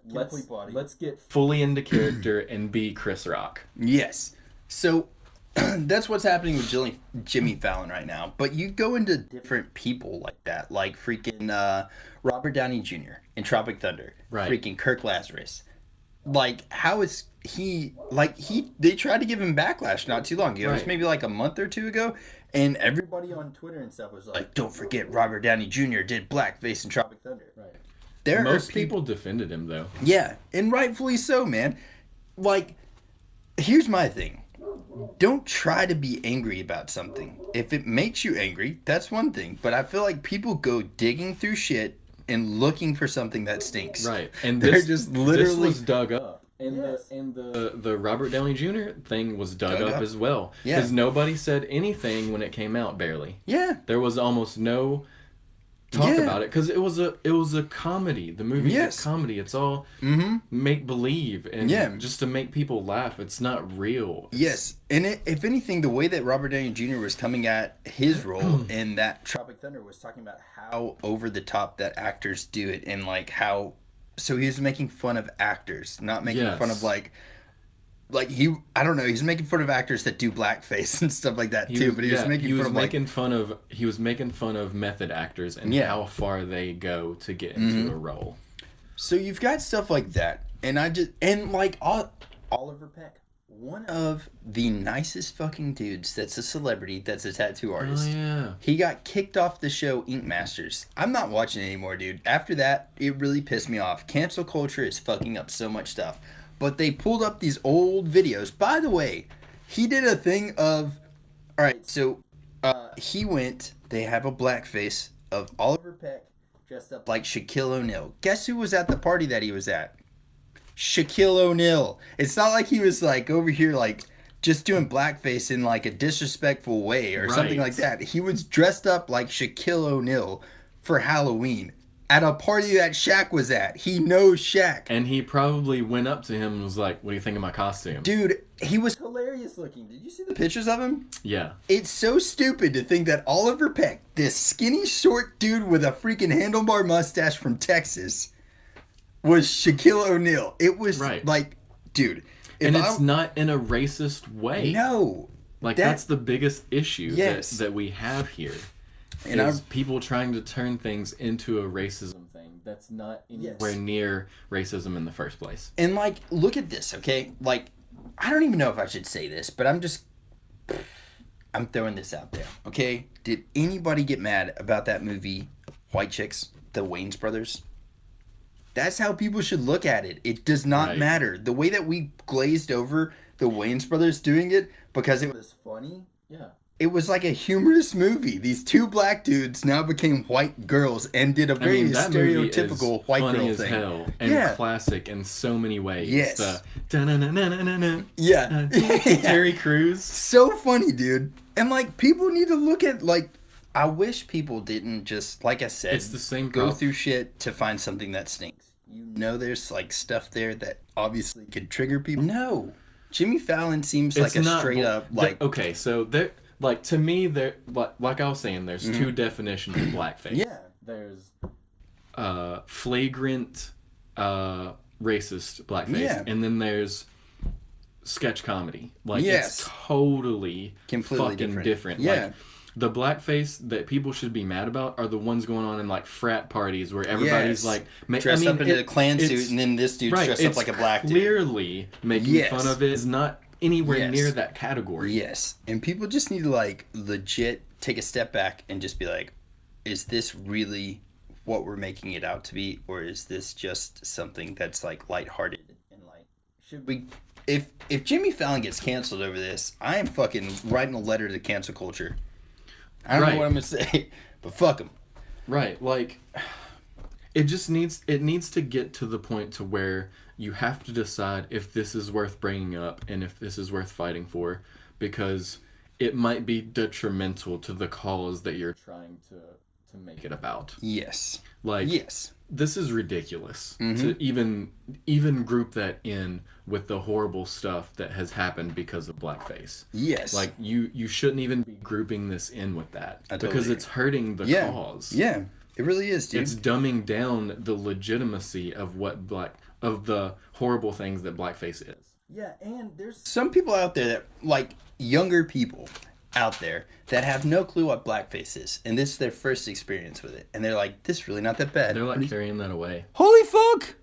Let's get fully into character and be Chris Rock. Yes. So that's what's happening with Jimmy Fallon right now. But you go into different people like that, like freaking Robert Downey Jr. in Tropic Thunder, freaking Kirk Lazarus. Like, how is he? Like they tried to give him backlash not too long ago. It was maybe like a month or two ago, and everybody on Twitter and stuff was like, "Don't forget Robert Downey Jr. did blackface in Tropic Thunder." Right. Most people defended him though. Yeah, and rightfully so, man. Like, here's my thing. Don't try to be angry about something. If it makes you angry, that's one thing. But I feel like people go digging through shit and looking for something that stinks. Right. And they're just literally this was dug up. And the Robert Downey Jr. thing was dug up as well. Yeah. Because nobody said anything when it came out, barely. Yeah. There was almost no talk about it because it was a comedy. The movie is a comedy. It's all make believe and just to make people laugh. It's not real. Yes, and if anything, the way that Robert Downey Jr. was coming at his role in that Tropic Thunder was talking about how over the top that actors do it and like how. So he was making fun of actors, not making fun of like like I don't know, he's making fun of actors that do blackface and stuff like that too. But he was making fun of method actors and how far they go to get into a role. So you've got stuff like that, and Oliver Peck, one of the nicest fucking dudes. That's a celebrity. That's a tattoo artist. Oh yeah. He got kicked off the show Ink Masters. I'm not watching it anymore, dude. After that, it really pissed me off. Cancel culture is fucking up so much stuff. But they pulled up these old videos. By the way, he did a thing of... Alright, so they have a blackface of Oliver Peck dressed up like Shaquille O'Neal. Guess who was at the party that he was at? Shaquille O'Neal. It's not like he was like over here like just doing blackface in like a disrespectful way or something like that. He was dressed up like Shaquille O'Neal for Halloween. At a party that Shaq was at. He knows Shaq. And he probably went up to him and was like, what do you think of my costume? Dude, he was hilarious looking. Did you see the pictures of him? Yeah. It's so stupid to think that Oliver Peck, this skinny, short dude with a freaking handlebar mustache from Texas, was Shaquille O'Neal. It was like, dude. And it's not in a racist way. No. Like, that's the biggest issue that we have here. And is people trying to turn things into a racism thing that's not anywhere near racism in the first place. And like, look at this, okay? Like, I don't even know if I should say this, but I'm throwing this out there, okay? Did anybody get mad about that movie, White Chicks, the Wayans brothers? That's how people should look at it. It does not matter. The way that we glazed over the Wayans brothers doing it because it was funny. Yeah. It was like a humorous movie. These two black dudes now became white girls and did a very stereotypical white girl thing. Hell and classic in so many ways. Yes. Terry Crews. So funny, dude. And like, people need to look at like, I wish people didn't just, like I said, it's the same go through shit to find something that stinks. You know, there's like stuff there that obviously could trigger people. No, Jimmy Fallon seems like a straight up like. Okay, so there. Like, to me, like I was saying, there's two definitions of blackface. Yeah. There's flagrant racist blackface, and then there's sketch comedy. Like, it's completely fucking different. Yeah. Like, the blackface that people should be mad about are the ones going on in, like, frat parties where everybody's, like... dressed up in a Klan suit, and then this dude's dressed up like a black dude. Clearly making fun of it is not... anywhere near that category. Yes. And people just need to like legit take a step back and just be like, is this really what we're making it out to be, or is this just something that's like lighthearted and like, should we if Jimmy Fallon gets canceled over this, I am fucking writing a letter to cancel culture. I don't know what I'm gonna say, but fuck them. Right. Like, it needs to get to the point to where you have to decide if this is worth bringing up and if this is worth fighting for, because it might be detrimental to the cause that you're trying to make it about. Yes. Like, this is ridiculous to even group that in with the horrible stuff that has happened because of blackface. Yes. Like, you shouldn't even be grouping this in with that because it's hurting the cause. Yeah. It really is, dude. It's dumbing down the legitimacy of of the horrible things that blackface is. Yeah, and there's some people out there that, like, younger people out there that have no clue what blackface is, and this is their first experience with it, and they're like, this is really not that bad. They're like carrying that away. Holy fuck!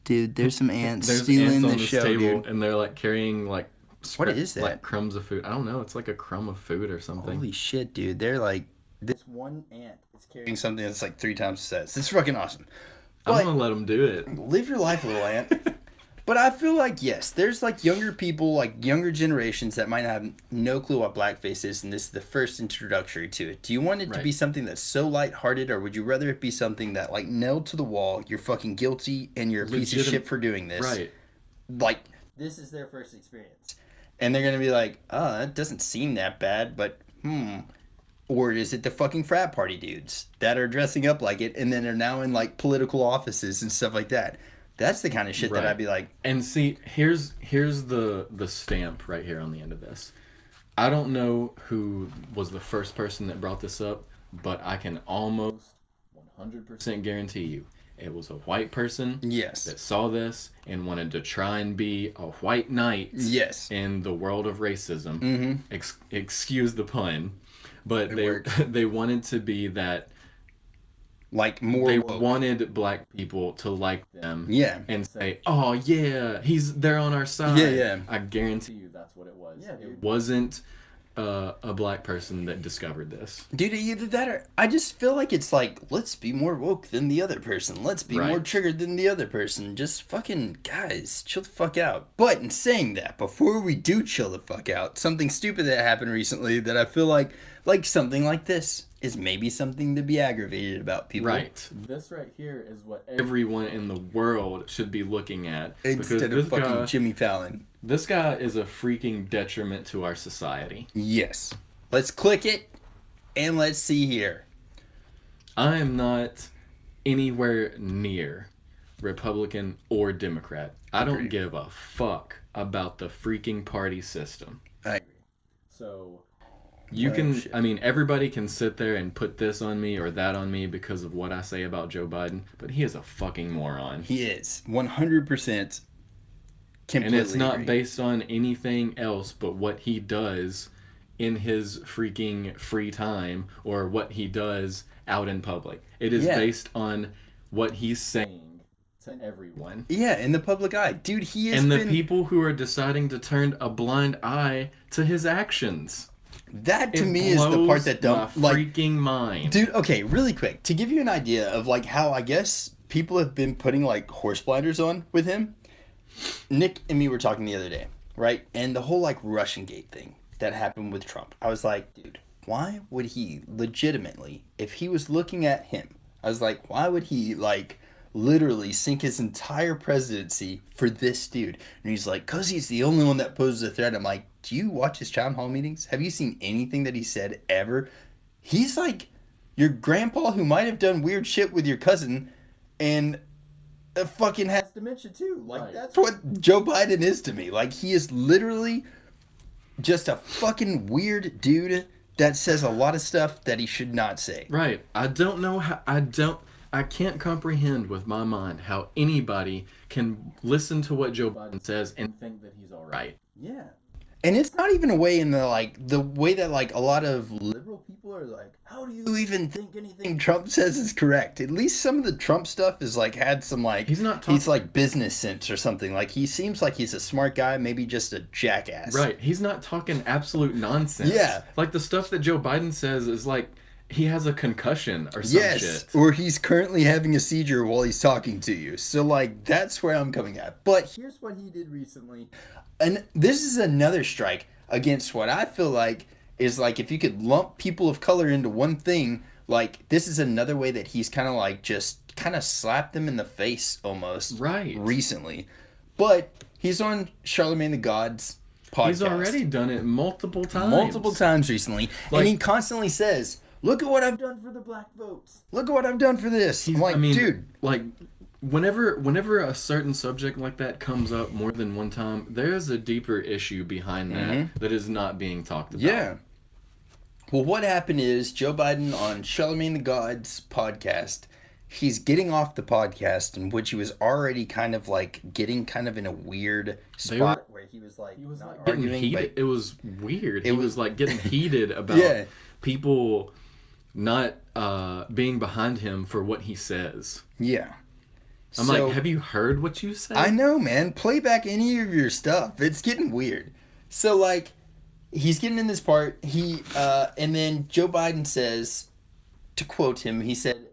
Dude, there's some ants stealing the show, table, dude. And they're like carrying like what is that? Like crumbs of food. I don't know. It's like a crumb of food or something. Holy shit, dude! They're like, this one ant is carrying something that's like 3 times the size. It's fucking awesome. I'm gonna let them do it. Live your life, little ant. But I feel like, yes, there's like younger people, like younger generations that might have no clue what blackface is, and this is the first introductory to it. Do you want it to be something that's so lighthearted, or would you rather it be something that, like, nailed to the wall, you're fucking guilty, and you're a piece of shit for doing this? Right. Like, this is their first experience. And they're gonna be like, oh, that doesn't seem that bad, but, Or is it the fucking frat party dudes that are dressing up like it, and then are now in, like, political offices and stuff like that? That's the kind of shit that I'd be like... And see, here's the stamp right here on the end of this. I don't know who was the first person that brought this up, but I can almost 100% guarantee you it was a white person yes. that saw this and wanted to try and be a white knight yes. in the world of racism. Mm-hmm. Excuse the pun. But they wanted to be that... Like, more They woke. wanted black people to like them. Yeah. And say, oh, yeah, they're on our side. Yeah, yeah. I guarantee you that's what it was. Yeah, dude. It wasn't a black person that discovered this. Dude, either that or... I just feel like it's like, let's be more woke than the other person. Let's be more triggered than the other person. Just fucking... Guys, chill the fuck out. But in saying that, before we do chill the fuck out, something stupid that happened recently that I feel like something like this is maybe something to be aggravated about, people. Right. This right here is what everyone in the world should be looking at. Instead of fucking Jimmy Fallon. This guy is a freaking detriment to our society. Yes. Let's click it, and let's see here. I am not anywhere near Republican or Democrat. I don't give a fuck about the freaking party system. I agree. So... You can, I mean, everybody can sit there and put this on me or that on me because of what I say about Joe Biden, but he is a fucking moron. He is. 100% and it's not based on anything else but what he does in his freaking free time or what he does out in public. It is based on what he's saying to everyone. Yeah, in the public eye. Dude, he is. And the people who are deciding to turn a blind eye to his actions. That to me is the part that don't my freaking mind. Dude, okay, really quick, to give you an idea of like how I guess people have been putting like horse blinders on with him. Nick and me were talking the other day, right? And the whole like Russian Gate thing that happened with Trump. I was like, dude, why would he legitimately, if he was looking at him, I was like, why would he like literally sink his entire presidency for this dude? And he's like, cause he's the only one that poses a threat. I'm like, do you watch his town hall meetings? Have you seen anything that he said ever? He's like your grandpa who might have done weird shit with your cousin and fucking has dementia too. Like, that's what Joe Biden is to me. Like, he is literally just a fucking weird dude that says a lot of stuff that he should not say. Right. I don't know how... I can't comprehend with my mind how anybody can listen to what Joe Biden says and think that he's all right. Yeah. And it's not even a way in the way that like a lot of liberal people are like, how do you even think anything Trump says is correct? At least some of the Trump stuff is like had some like he's like business sense or something. Like he seems like he's a smart guy, maybe just a jackass. Right. He's not talking absolute nonsense. Yeah. Like the stuff that Joe Biden says is like he has a concussion or some shit. Or he's currently having a seizure while he's talking to you. So like that's where I'm coming at. But here's what he did recently. And this is another strike against what I feel like is like if you could lump people of color into one thing, like this is another way that he's kind of like just kind of slapped them in the face almost recently. But he's on Charlemagne the God's podcast. He's already done it multiple times. Multiple times recently. Like, and he constantly says, look at what I've done for the black votes. Look at what I've done for this. I'm like, dude. Like, whenever a certain subject like that comes up more than one time, there's a deeper issue behind that is not being talked about. Yeah. Well, what happened is Joe Biden on Charlemagne the God's podcast, he's getting off the podcast in which he was already kind of like getting kind of in a weird spot where he was like getting heated. It was weird. He was like getting heated about people not being behind him for what he says. Yeah. I'm like, have you heard what you said? I know, man. Play back any of your stuff. It's getting weird. So, like, he's getting in this part. And then Joe Biden says, to quote him, he said,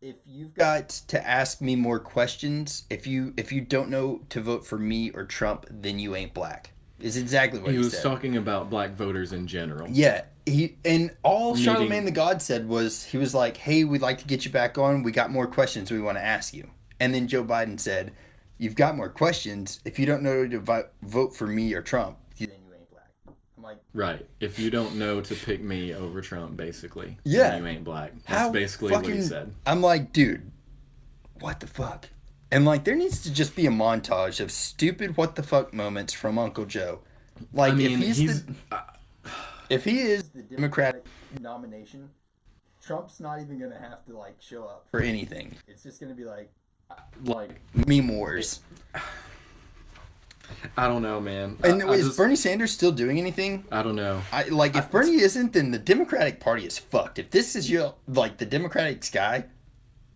if you've got to ask me more questions, if you don't know to vote for me or Trump, then you ain't black. Is exactly what he said. He was talking about black voters in general. Yeah. Charlemagne the God said was, he was like, hey, we'd like to get you back on. We got more questions we want to ask you. And then Joe Biden said, you've got more questions. If you don't know to vote for me or Trump, then you ain't black. I'm like... Right. If you don't know to pick me over Trump, basically, then you ain't black. That's basically what he said. I'm like, dude, what the fuck? And like, there needs to just be a montage of stupid what the fuck moments from Uncle Joe. Like, if he is the Democratic nomination, Trump's not even gonna have to like show up for anything. It's just gonna be like meme wars. I don't know, man. And is Bernie Sanders still doing anything? I don't know. If Bernie isn't, then the Democratic Party is fucked. If this is the Democratic guy,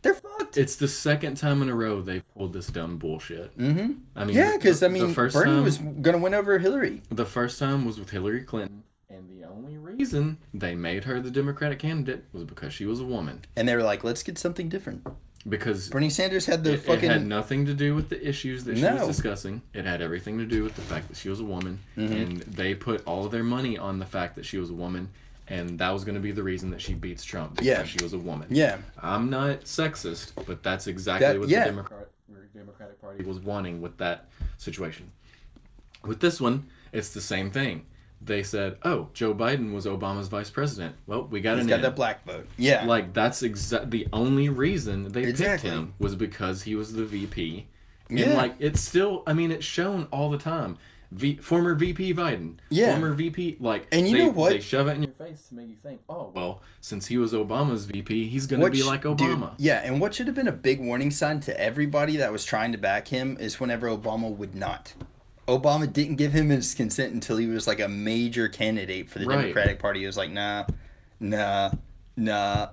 they're fucked. It's the second time in a row they've pulled this dumb bullshit. Mm-hmm. I mean, because Bernie was gonna win over Hillary. The first time was with Hillary Clinton, and the only reason they made her the Democratic candidate was because she was a woman. And they were like, let's get something different. Because Bernie Sanders had it had nothing to do with the issues that she was discussing. It had everything to do with the fact that she was a woman, and they put all of their money on the fact that she was a woman, and that was going to be the reason that she beats Trump, because she was a woman. Yeah. I'm not sexist, but that's exactly what the Democratic Party was wanting with that situation. With this one, it's the same thing. They said, "Oh, Joe Biden was Obama's vice president." Well, we got He's got that black vote. Yeah, like that's the only reason they picked him was because he was the VP. And like it's still, I mean, it's shown all the time. Former VP Biden, former VP, like, and you know what? They shove it in your face to make you think, oh, well, since he was Obama's VP, he's gonna be like Obama. Dude, yeah, and what should have been a big warning sign to everybody that was trying to back him is whenever Obama would not. Obama didn't give him his consent until he was like a major candidate for the Democratic Party. He was like, nah. And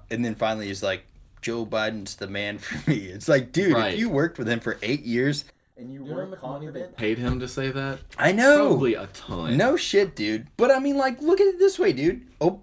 then finally he's like, Joe Biden's the man for me. It's like, dude, if you worked with him for 8 years and you weren't confident. Paid him to say that? I know. Probably a ton. No shit, dude. But I mean, like, look at it this way, dude. Oh,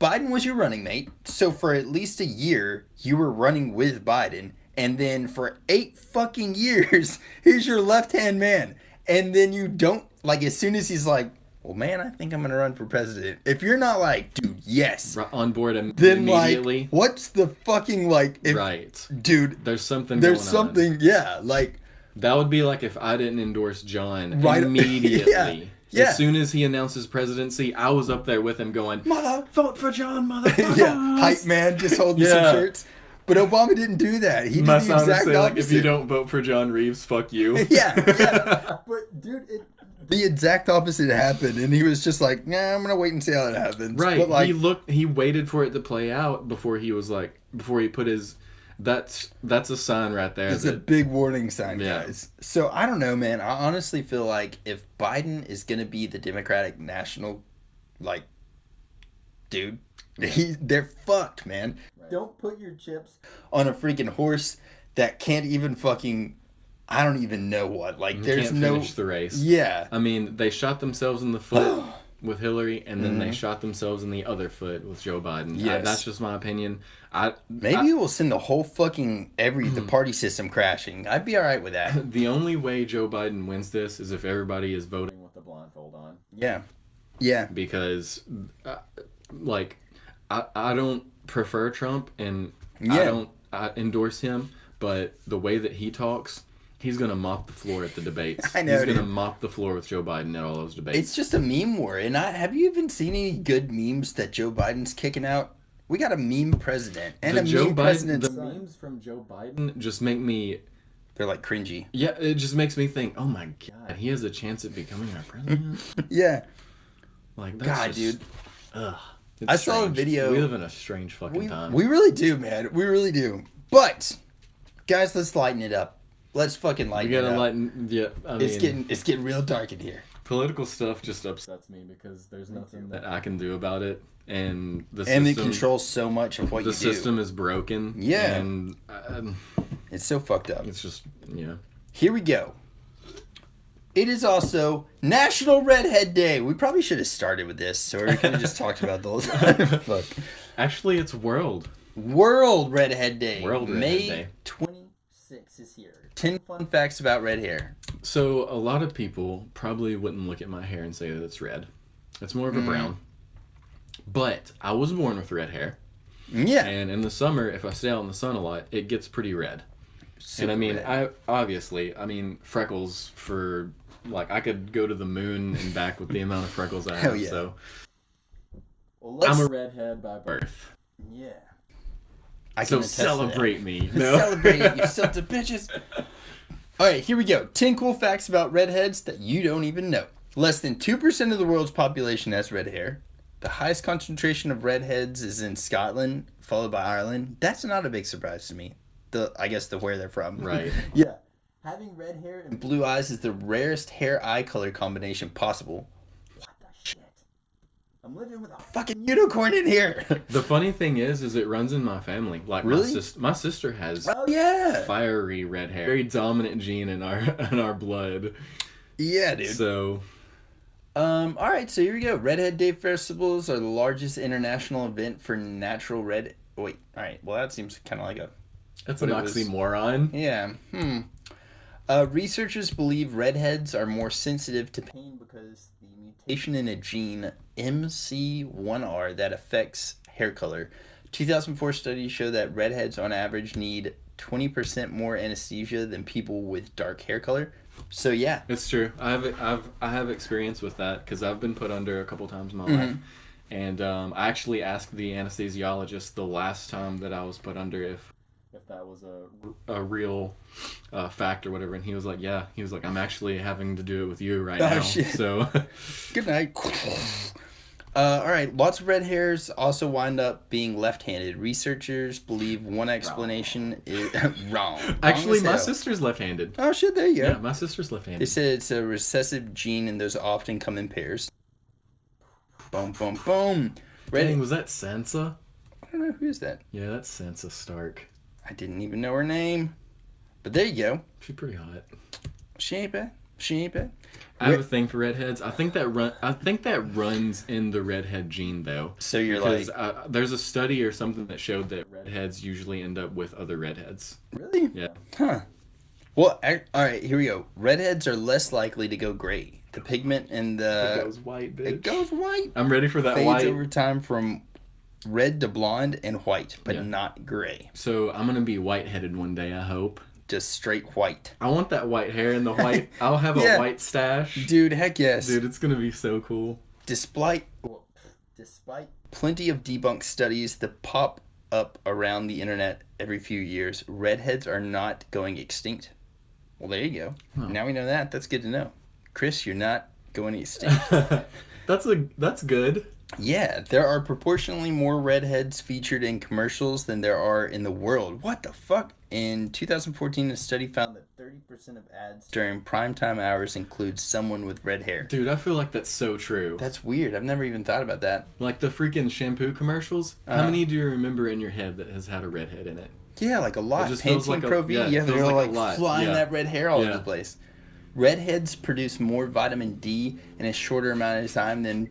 Biden was your running mate. So for at least a year, you were running with Biden. And then for 8 fucking years, he's your left-hand man. And then you don't, like, as soon as he's like, well, man, I think I'm going to run for president. If you're not like, dude, yes. On board then immediately. Like, what's the fucking, like, dude. There's something going on. Yeah, like. That would be like if I didn't endorse John immediately. Yeah. As soon as he announced his presidency, I was up there with him going, mother, vote for John, mother. Hype man, just holding some shirts. But Obama didn't do that. He did the exact opposite. Like, if you don't vote for John Reeves, fuck you. Yeah. But, dude, the exact opposite happened. And he was just like, nah, I'm going to wait and see how it happens. Right. But, like, he waited for it to play out before he put his... That's a sign right there. It's a big warning sign, guys. So, I don't know, man. I honestly feel like if Biden is going to be the Democratic national, like, dude... They're fucked, man. Right. Don't put your chips on a freaking horse that can't even fucking... I don't even know what. Like, there's can't finish the race. Yeah. I mean, they shot themselves in the foot with Hillary, and then they shot themselves in the other foot with Joe Biden. Yes. That's just my opinion. Maybe it will send the whole fucking the party system crashing. I'd be all right with that. The only way Joe Biden wins this is if everybody is voting with the blindfold on. Yeah. Because, I don't prefer Trump, and I don't endorse him, but the way that he talks, he's going to mop the floor at the debates. I know, he's going to mop the floor with Joe Biden at all those debates. It's just a meme war. And have you even seen any good memes that Joe Biden's kicking out? We got a meme president and a meme president. The memes from Joe Biden just make me... They're like cringy. Yeah, it just makes me think, oh my God, he has a chance at becoming our president? Yeah. Like, that's dude. Ugh. I saw a video. We live in a strange fucking time. We really do, man. We really do. But, guys, let's lighten it up. Let's fucking lighten it up. It's getting real dark in here. Political stuff just upsets me because there's nothing that I can do about it, and it controls so much of what you do. The system is broken. Yeah, and it's so fucked up. It's just Here we go. It is also National Redhead Day. We probably should have started with this, so we could have just talked about the whole time. Fuck. Actually, it's World Redhead Day. May 26th is here. 10 fun facts about red hair. So, a lot of people probably wouldn't look at my hair and say that it's red. It's more of a brown. But I was born with red hair. Yeah. And in the summer, if I stay out in the sun a lot, it gets pretty red. Super and I mean, red. Freckles for... Like, I could go to the moon and back with the amount of freckles I have, so... I'm a redhead by birth. Yeah. So celebrate me. No. Celebrate it, you sons of bitches. Alright, here we go. 10 cool facts about redheads that you don't even know. Less than 2% of the world's population has red hair. The highest concentration of redheads is in Scotland, followed by Ireland. That's not a big surprise to me. I guess where they're from. Right. Yeah. Having red hair and blue eyes is the rarest hair-eye color combination possible. What the shit? I'm living with a fucking unicorn in here. The funny thing is it runs in my family. Like really? My sister has fiery red hair. Very dominant gene in our blood. Yeah, dude. So alright, so here we go. Redhead Day festivals are the largest international event for natural red. Wait, alright, well that seems kind of like a... That's an oxymoron. Yeah, researchers believe redheads are more sensitive to pain because the mutation in a gene MC1R that affects hair color. 2004 studies show that redheads on average need 20% more anesthesia than people with dark hair color. So yeah, it's true. I have experience with that because I've been put under a couple times in my life, and I actually asked the anesthesiologist the last time that I was put under if that was a real fact or whatever, and he was like, yeah, I'm actually having to do it with you right now. Shit. So good night. All right, lots of red hairs also wind up being left-handed. Researchers believe one explanation is wrong. Actually, my sister's left-handed. Oh shit, there you go. Yeah, my sister's left-handed. They said it's a recessive gene, and those often come in pairs. Boom, boom, boom. Dang, was that Sansa? I don't know, who is that? Yeah, that's Sansa Stark. I didn't even know her name. But there you go. She's pretty hot. She ain't bad. She ain't bad. I have a thing for redheads. I think that runs in the redhead gene though. So you're because, there's a study or something that showed that redheads usually end up with other redheads. Really? Yeah. Huh. Well, all right, here we go. Redheads are less likely to go gray. The pigment in the... It goes white, bitch. It goes white. I'm ready for that Fades white. over time from red to blonde and white, but not gray. So I'm going to be white-headed one day, I hope. Just straight white. I want that white hair and the white... I'll have a white stash. Dude, heck yes. Dude, it's going to be so cool. Despite plenty of debunked studies that pop up around the internet every few years, redheads are not going extinct. Well, there you go. Huh. Now we know that. That's good to know. Chris, you're not going extinct. That's good. Yeah, there are proportionally more redheads featured in commercials than there are in the world. What the fuck? In 2014, a study found that 30% of ads during primetime hours include someone with red hair. Dude, I feel like that's so true. That's weird. I've never even thought about that. Like the freaking shampoo commercials. How many do you remember in your head that has had a redhead in it? Yeah, like a lot. It just feels like Pro V, they're like flying that red hair all over the place. Redheads produce more vitamin D in a shorter amount of time than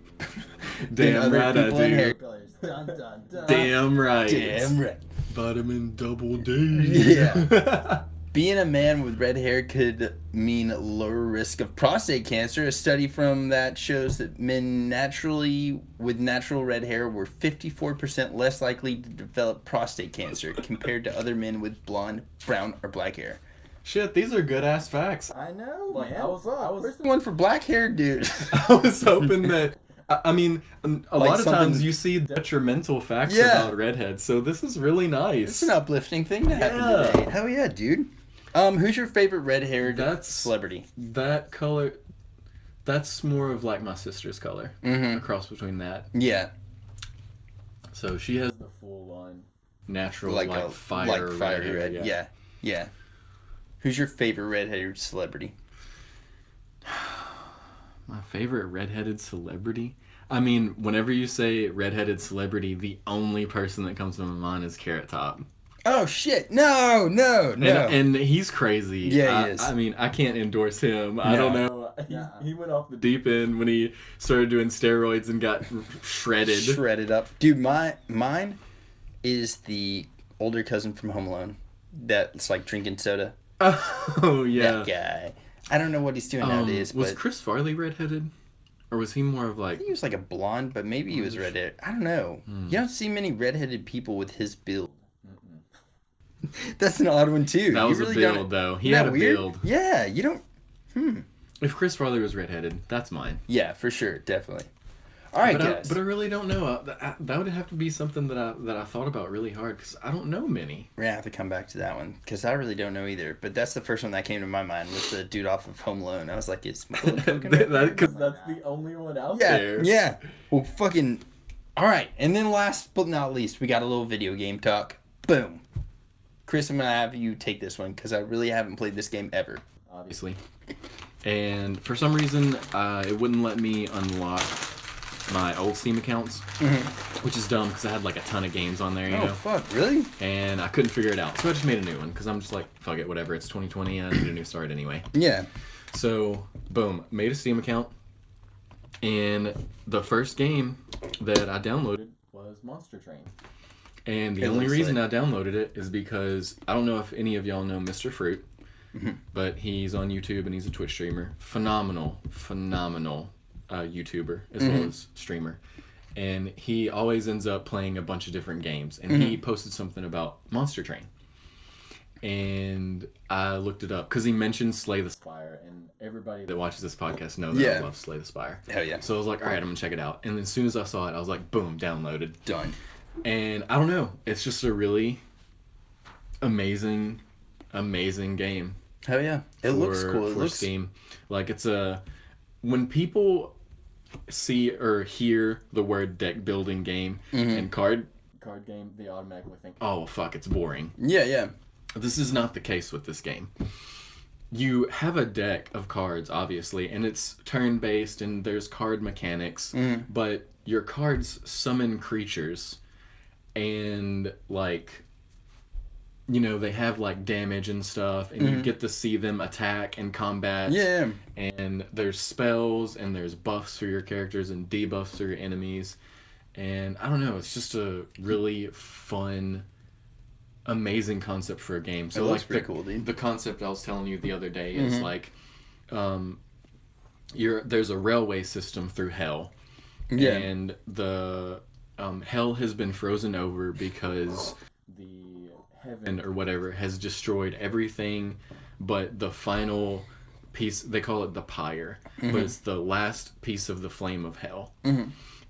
Damn right I do. Hair colors. Dun, dun, dun. Damn right. Damn right. Vitamin double D. Yeah. Being a man with red hair could mean lower risk of prostate cancer. A study from that shows that men with natural red hair were 54% less likely to develop prostate cancer compared to other men with blonde, brown, or black hair. Shit, these are good ass facts. I know, man. Where's the one for black hair, dude? I was hoping that. I mean, a lot of times you see detrimental facts about redheads, so this is really nice. It's an uplifting thing to happen today. Hell yeah, dude. Who's your favorite red-haired celebrity? That color, that's more of like my sister's color. A cross between that. Yeah. So she has the full-on natural, like fire red. Yeah. Yeah. Who's your favorite red-haired celebrity? My favorite redheaded celebrity? I mean, whenever you say redheaded celebrity, the only person that comes to my mind is Carrot Top. Oh, shit. No. And he's crazy. Yeah, he is. I mean, I can't endorse him. No. I don't know. He went off the deep end when he started doing steroids and got shredded. Shredded up. Dude, mine is the older cousin from Home Alone that's like drinking soda. Oh, yeah. That guy. I don't know what he's doing nowadays. Was Chris Farley redheaded? Or was he more of like... I think he was like a blonde, but maybe he was redheaded. I don't know. You don't see many redheaded people with his build. That's an odd one, too. That was a build, though. He had a build. Yeah, you don't... If Chris Farley was redheaded, that's mine. Yeah, for sure. Definitely. All right, guys. But I really don't know. That would have to be something that I thought about really hard because I don't know many. We're going to have to come back to that one because I really don't know either. But that's the first one that came to my mind was the dude off of Home Alone. I was like, is Macaulay Culkin? Because that's the only one out there. Yeah. Well, fucking All right, and then last but not least, we got a little video game talk. Boom. Chris, I'm going to have you take this one because I really haven't played this game ever. Obviously. And for some reason, it wouldn't let me unlock my old Steam accounts, which is dumb because I had like a ton of games on there, you know? Oh, fuck, really? And I couldn't figure it out. So I just made a new one because I'm just like, fuck it, whatever. It's 2020, I need a new start anyway. Yeah. So, boom, made a Steam account. And the first game that I downloaded was Monster Train. And the only reason I downloaded it is because I don't know if any of y'all know Mr. Fruit, but he's on YouTube and he's a Twitch streamer. Phenomenal YouTuber as well as streamer. And he always ends up playing a bunch of different games. And he posted something about Monster Train. And I looked it up because he mentioned Slay the Spire, and everybody that watches this podcast know that I love Slay the Spire. Hell yeah. So I was like, all right, I'm going to check it out. And as soon as I saw it, I was like, boom, downloaded. Done. And I don't know. It's just a really amazing game. Hell yeah. It looks cool. It looks Steam. Like, it's a... When people see or hear the word deck building game and card game, they automatically think, oh, fuck, it's boring. Yeah, yeah. This is not the case with this game. You have a deck of cards, obviously, and it's turn-based, and there's card mechanics, but your cards summon creatures, and, like, you know, they have, like, damage and stuff, and you get to see them attack and combat. Yeah. And there's spells, and there's buffs for your characters, and debuffs for your enemies, and I don't know, it's just a really fun... amazing concept for a game. So like pretty cool, dude. The concept I was telling you the other day is like there's a railway system through hell. Yeah. And the hell has been frozen over because the heaven or whatever has destroyed everything but the final piece. They call it the pyre, but it's the last piece of the flame of hell.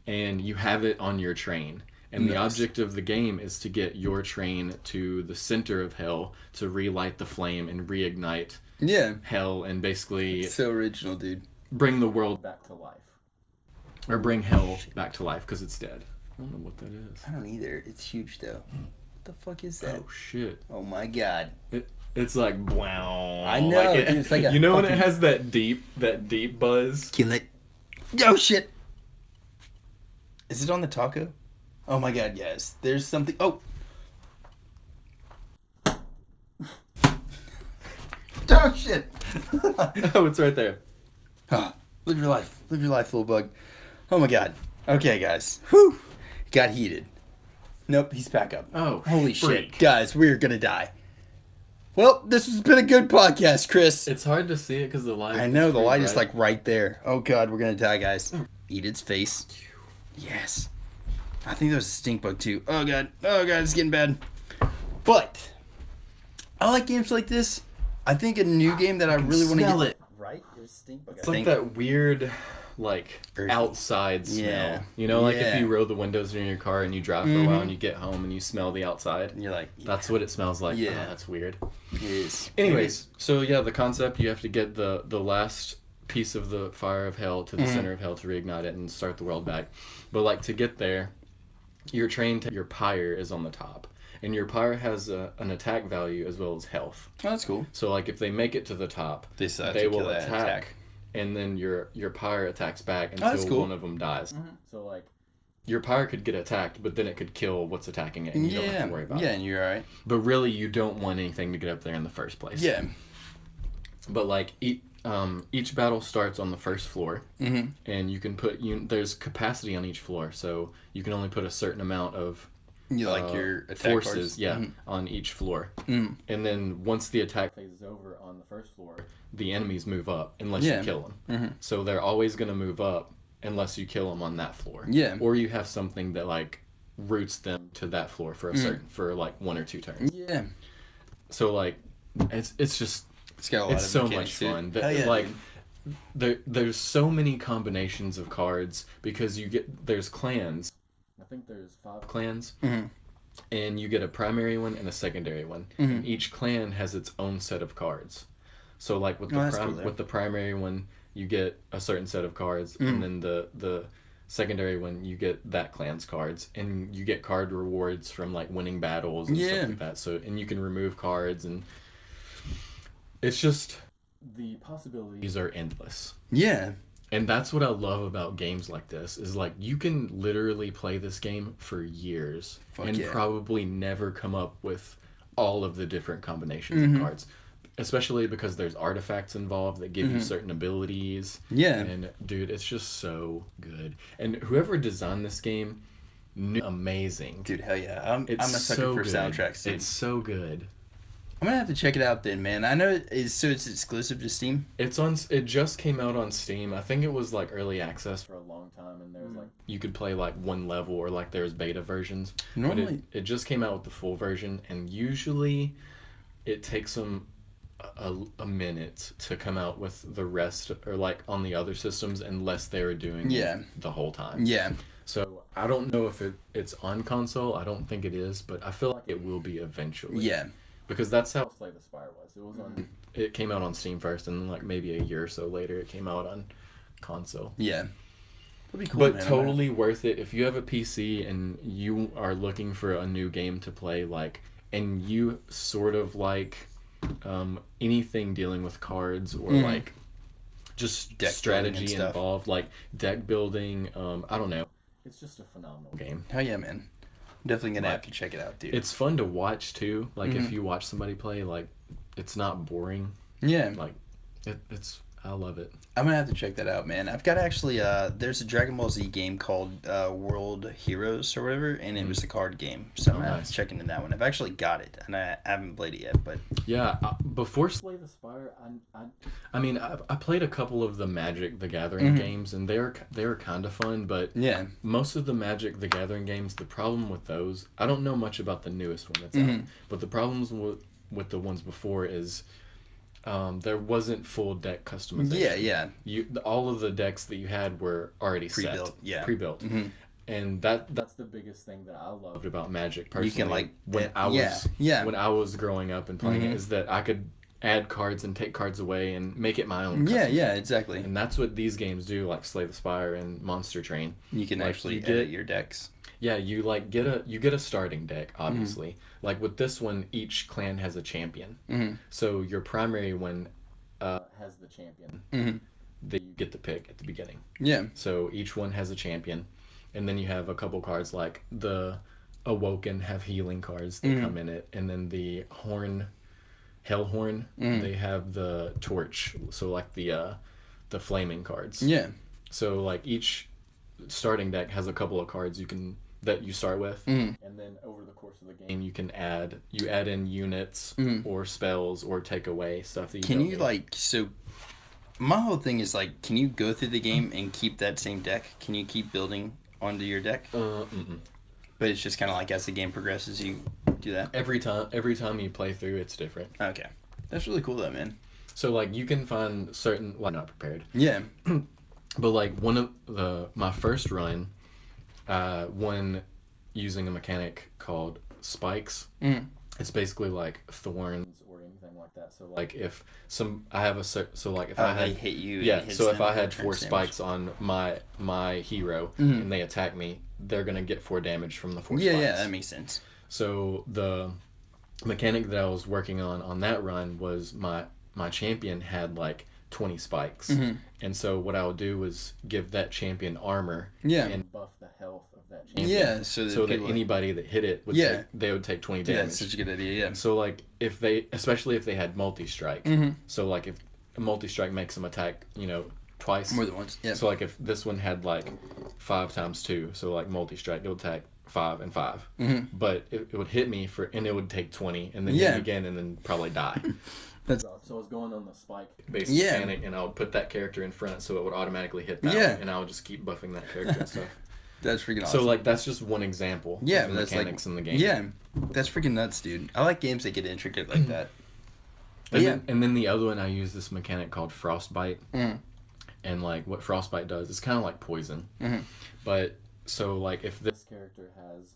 And you have it on your train. And the object of the game is to get your train to the center of hell to relight the flame and reignite hell and basically... It's so original, dude. Bring the world back to life. Or bring hell back to life because it's dead. I don't know what that is. I don't either. It's huge, though. What the fuck is that? Oh, shit. Oh, my God. It's like, wow. I know, like dude. It's like a you know when it has that deep buzz? Kill it. Oh, shit. Is it on the taco? Oh my God, yes. There's something... Oh! Oh, shit! Oh, it's right there. Live your life. Live your life, little bug. Oh my God. Okay, guys. Whew! Got heated. Nope, he's back up. Oh, holy shit. Guys, we're gonna die. Well, this has been a good podcast, Chris. It's hard to see it because the light... I know, the light is like right there. Oh God, we're gonna die, guys. Eat its face. Yes. I think there was a stink bug too. Oh God, it's getting bad. But I like games like this. I think a new game that I really want to get. It. Right? There's a stink bug. It's like that weird, like outside smell. Yeah. You know, like if you roll the windows in your car and you drive for a while and you get home and you smell the outside. And you're like, that's what it smells like. Yeah, that's weird. It is. Anyways, so yeah, the concept, you have to get the last piece of the fire of hell to the center of hell to reignite it and start the world back. But like to get there, your pyre is on the top, and your pyre has an attack value as well as health. Oh, that's cool. So like if they make it to the top, they will attack, and then your pyre attacks back until one of them dies. So like your pyre could get attacked, but then it could kill what's attacking it, and you don't have to worry about it. Yeah, and you're alright. But really, you don't want anything to get up there in the first place. Yeah. But like each battle starts on the first floor, and you can put there's capacity on each floor, so you can only put a certain amount of your attack forces, on each floor. And then once the attack phase is over on the first floor, the enemies move up unless you kill them. So they're always going to move up unless you kill them on that floor. Yeah. Or you have something that like routes them to that floor for a certain for like 1 or 2 turns. Yeah. So like it's just. It's so much fun. Like, there's so many combinations of cards because there's clans. I think there's 5 clans, and you get a primary one and a secondary one. And each clan has its own set of cards. So like with the primary one, you get a certain set of cards, and then the secondary when you get that clan's cards, and you get card rewards from like winning battles and stuff like that. So, and you can remove cards, and it's just, the possibilities are endless. Yeah. And that's what I love about games like this, is like you can literally play this game for years probably never come up with all of the different combinations of cards. Especially because there's artifacts involved that give you certain abilities. Yeah. And dude, it's just so good. And whoever designed this game, amazing. Dude, hell yeah. I'm a sucker for soundtracks, dude. It's so good. I'm gonna have to check it out then, man. I know it's exclusive to Steam. It just came out on Steam. I think it was like early access for a long time, and there's like, you could play like one level, or like there's beta versions. Normally, but it just came out with the full version, and usually it takes them a minute to come out with the rest, or like on the other systems, unless they were doing it the whole time. Yeah. So I don't know if it's on console. I don't think it is, but I feel like it will be eventually. Yeah. Because that's how Slay the Spire was. It was on. It came out on Steam first, and then like maybe a year or so later, it came out on console. Yeah. That'd be cool, but man, totally worth it if you have a PC and you are looking for a new game to play, like, and you sort of like anything dealing with cards, or like just deck strategy involved, like deck building. I don't know. It's just a phenomenal game. Hell yeah, man. I'm definitely gonna have to check it out, dude. It's fun to watch too. Like if you watch somebody play, like it's not boring. Yeah. Like it's I love it. I'm gonna have to check that out, man. I've got actually there's a Dragon Ball Z game called World Heroes or whatever, and it was a card game. So I'm gonna have to check into that one. I've actually got it, and I haven't played it yet. But yeah, before Slay the Spire, I mean I played a couple of the Magic the Gathering games, and they were kind of fun. But yeah, most of the Magic the Gathering games, the problem with those, I don't know much about the newest one that's out, but the problems with the ones before is, there wasn't full deck customization. Yeah. All of the decks that you had were already pre-built. Set, pre-built. And that's the biggest thing that I loved about Magic personally. You can like when I was growing up and playing it, is that I could add cards and take cards away and make it my own. Yeah, exactly. And that's what these games do, like Slay the Spire and Monster Train. You can actually edit your decks. Yeah, you like get a starting deck, obviously. Like with this one, each clan has a champion. So your primary one has the champion that you get to pick at the beginning. Yeah. So each one has a champion, and then you have a couple cards like the Awoken have healing cards that come in it, and then the Hellhorn, they have the torch. So like the flaming cards. Yeah. So like each starting deck has a couple of cards that you start with, and then over the course of the game you can add in units or spells or take away stuff that you can you need. Like, so my whole thing is like, can you go through the game and keep that same deck? Can you keep building onto your deck? But it's just kind of like as the game progresses you do that? Every time you play through, it's different. Okay, that's really cool though, man. So like you can find certain, like, not prepared, but like one of my first run, when using a mechanic called spikes, it's basically like thorns or anything like that. So like if I had hit you, so if I had 4 spikes on my hero and they attack me, they're gonna get 4 damage from the 4 spikes. Yeah, that makes sense. So the mechanic that I was working on that run was my champion had like 20 spikes, and so what I would do was give that champion armor and buff the health of that champion, so that anybody that hit it would they would take 20 damage. That's such a good idea. So like especially if they had multi-strike, so like if a multi-strike makes them attack twice, more than once, so like if this one had like 5 times 2, so like multi-strike, it would attack 5 and 5, but it would hit me and it would take 20 and then hit me again and then probably die. So I was going on the spike based mechanic, and I would put that character in front so it would automatically hit that one, and I would just keep buffing that character and stuff. That's freaking awesome. So like that's just one example of the mechanics in the game. Yeah, that's freaking nuts, dude. I like games that get intricate like that. And then the other one, I use this mechanic called Frostbite, and like what Frostbite does, it's kind of like poison, but so like if this character has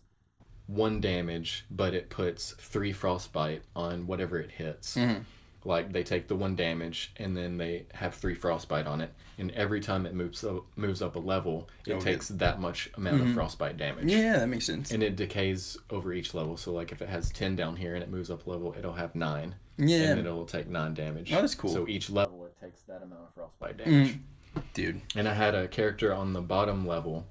1 damage, but it puts 3 Frostbite on whatever it hits. like they take the 1 damage, and then they have 3 frostbite on it, and every time it moves up a level, it takes that much amount of frostbite damage. Yeah, that makes sense. And it decays over each level. So like if it has 10 down here and it moves up a level, it'll have 9. Yeah. And then it'll take 9 damage. Oh, that's cool. So each level it takes that amount of frostbite damage. Dude. And I had a character on the bottom level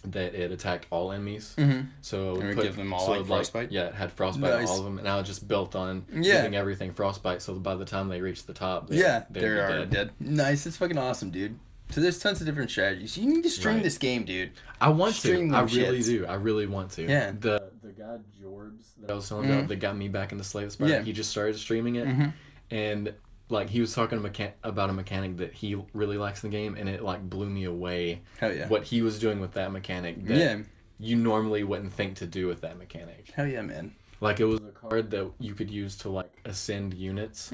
that it attacked all enemies. So it would give them all frostbite? Yeah, it had frostbite on all of them, and I just built on giving everything frostbite, so by the time they reach the top, they're already dead. Nice, it's fucking awesome, dude. So there's tons of different strategies. You need to stream this game, dude. I want to. I really do. I really want to. Yeah. The guy Jorbs that I was telling about that got me back into Slay the Spire, he just started streaming it, and like he was talking about a mechanic that he really likes in the game, and it like blew me away. Hell yeah. What he was doing with that mechanic that you normally wouldn't think to do with that mechanic. Hell yeah, man. Like it was a card that you could use to like ascend units.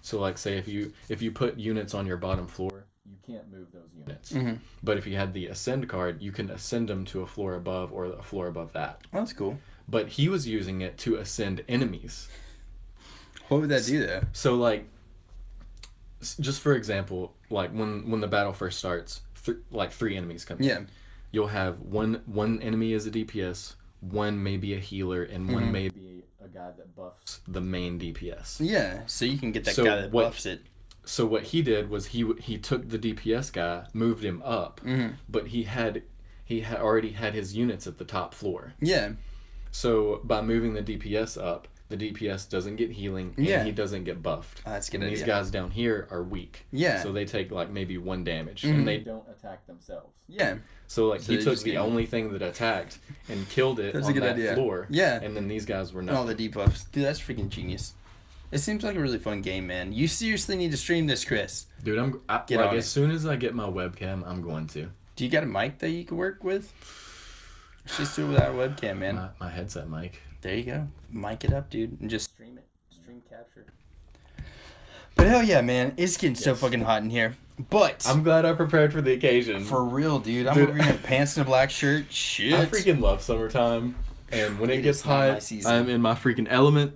So like say if you put units on your bottom floor, you can't move those units. But if you had the ascend card, you can ascend them to a floor above or a floor above that. Oh, that's cool. But he was using it to ascend enemies. What would that do though? So like, just for example, like when the battle first starts, like 3 enemies come in. You'll have one enemy as a DPS, one may be a healer, and one may be a guy that buffs the main DPS. Yeah, so you can get that guy that buffs it. So what he did was he took the DPS guy, moved him up, but he already had his units at the top floor. Yeah. So by moving the DPS up, the DPS doesn't get healing, and he doesn't get buffed. Oh, that's good. And these guys down here are weak. Yeah. So they take like maybe 1 damage, and they don't attack themselves. Yeah. So like he took the only thing that attacked and killed it on that floor. Yeah. And then these guys were not. All the debuffs. Dude, that's freaking genius. It seems like a really fun game, man. You seriously need to stream this, Chris. Dude, as soon as I get my webcam, I'm going to. Do you got a mic that you can work with? Let's just do it without a webcam, man. My headset mic. There you go. Mic it up, dude, and just stream it. Stream capture. But hell yeah, man. It's getting so fucking hot in here. But I'm glad I prepared for the occasion. For real, dude. I'm over here in pants and a black shirt. Shit. I freaking love summertime. And when it gets hot, I'm in my freaking element.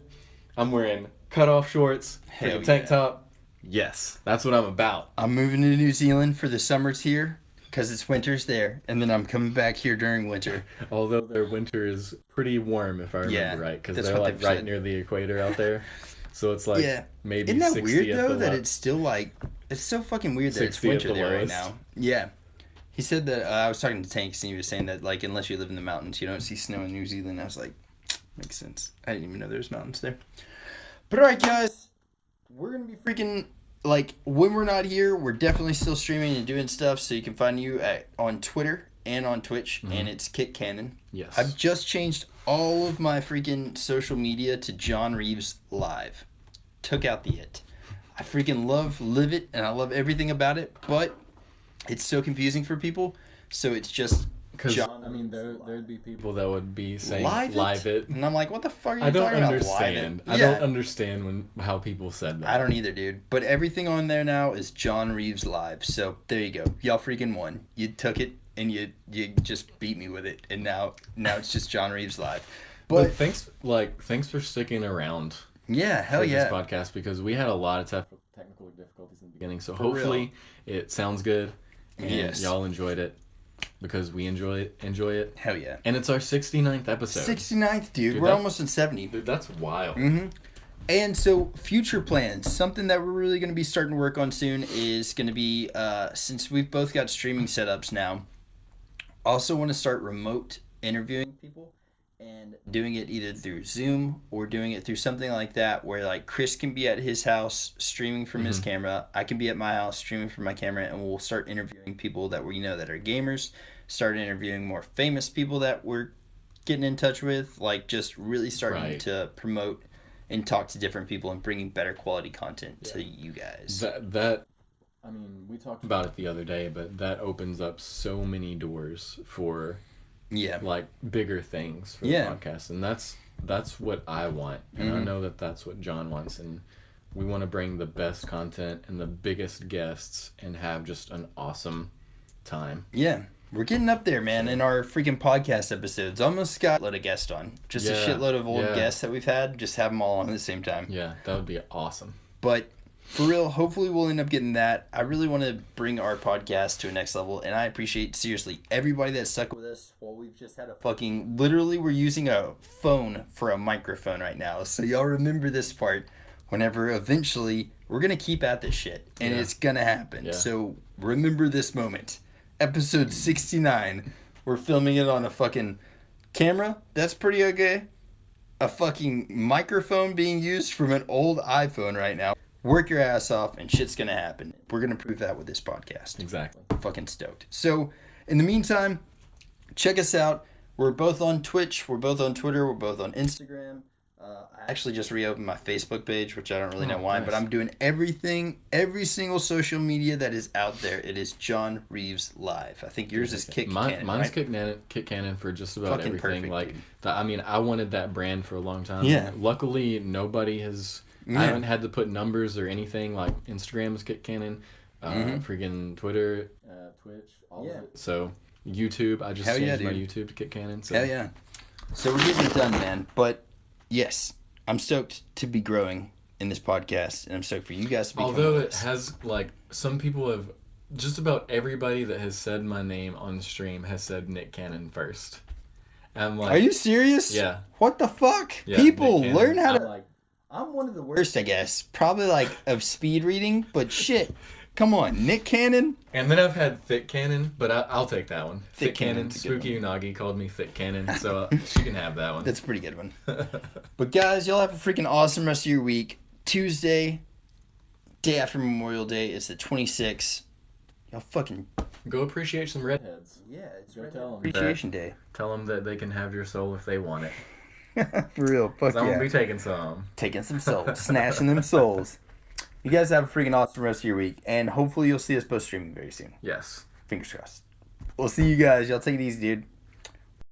I'm wearing cutoff shorts, freaking tank top. Yes, that's what I'm about. I'm moving to New Zealand for the summers here because it's winter's there, and then I'm coming back here during winter. Although their winter is pretty warm, if I remember right, because they're like right near the equator out there. So it's like maybe 60 Isn't that 60 weird though that it's still like it's so fucking weird that it's winter there right now. Yeah. He said that I was talking to Tanks and he was saying that like unless you live in the mountains you don't see snow in New Zealand. I was like, makes sense. I didn't even know there was mountains there. But alright guys, we're gonna be freaking like when we're not here, we're definitely still streaming and doing stuff. So you can find you on Twitter and on Twitch, and it's Kit Cannon. Yes. I've just changed all of my freaking social media to John Reeves Live. Took out the it. I freaking live it, and I love everything about it, but it's so confusing for people. So it's just John. I mean, there'd be people that would be saying live it. And I'm like, what the fuck are you talking about? I don't understand how people said that. I don't either, dude. But everything on there now is John Reeves Live. So there you go. Y'all freaking won. You took it and you just beat me with it. And now it's just John Reeves Live. But thanks for sticking around. Yeah, hell yeah. This podcast, because we had a lot of technical difficulties in the beginning. So hopefully it sounds good and y'all enjoyed it. Because we enjoy it. Hell yeah. And it's our 69th episode. 69th, dude. We're almost in 70. Dude, that's wild. Mm-hmm. And so, future plans. Something that we're really going to be starting to work on soon is going to be, since we've both got streaming setups now, also want to start remote interviewing people and doing it either through Zoom or doing it through something like that where, like, Chris can be at his house streaming from his camera. I can be at my house streaming from my camera, and we'll start interviewing people that we know that are gamers, start interviewing more famous people that we're getting in touch with, like, just really starting to promote and talk to different people and bringing better quality content to you guys. I mean, we talked about it the other day, but that opens up so many doors for like bigger things for the podcast, and that's what I want, and I know that that's what John wants, and we want to bring the best content and the biggest guests and have just an awesome time. Yeah. We're getting up there, man, in our freaking podcast episodes. Almost got a load of guests on. Just a shitload of old guests that we've had. Just have them all on at the same time. Yeah, that would be awesome. But for real, hopefully we'll end up getting that. I really want to bring our podcast to a next level, and I appreciate, seriously, everybody that stuck with us while we've just had a fucking... Literally, we're using a phone for a microphone right now. So y'all remember this part whenever eventually we're going to keep at this shit, and it's going to happen. Yeah. So remember this moment. Episode 69, we're filming it on a fucking camera. That's pretty okay. A fucking microphone being used from an old iPhone right now. Work your ass off and shit's gonna happen. We're gonna prove that with this podcast. Exactly. I'm fucking stoked. So, in the meantime, check us out. We're both on Twitch. We're both on Twitter. We're both on Instagram. I actually just reopened my Facebook page, which I don't really know why, but I'm doing everything, every single social media that is out there. It is John Reeves Live. I think yours is Kit Cannon, Mine's right? Kit Cannon for just about fucking everything. Perfect, I mean, I wanted that brand for a long time. Yeah. Luckily, nobody has... I haven't had to put numbers or anything. Like Instagram is Kit Cannon, freaking Twitter, Twitch, all of it. So YouTube, I just changed my YouTube to Kit Cannon. So. Hell yeah. So we're getting it done, man. But yes, I'm stoked to be growing in this podcast, and I'm stoked for you guys to be. Although it has, like, some people have, just about everybody that has said my name on stream has said Nick Cannon first. I'm like, are you serious? Yeah. What the fuck? Yeah, People learn how to. like, I'm one of the worst, I guess. Probably like of speed reading, but shit. Come on, Nick Cannon. And then I've had Thick Cannon, but I'll take that one. Thick Cannon. Spooky Unagi called me Thick Cannon, so she can have that one. That's a pretty good one. But guys, y'all have a freaking awesome rest of your week. Tuesday, day after Memorial Day, is the 26th. Y'all fucking go appreciate some redheads. Yeah, it's Appreciation Day. Tell them that they can have your soul if they want it. For real, fuck yeah. I'm gonna be taking some. Taking some souls. Snatching them souls. You guys have a freaking awesome rest of your week, and hopefully you'll see us post streaming very soon. Yes. Fingers crossed. We'll see you guys. Y'all take it easy, dude.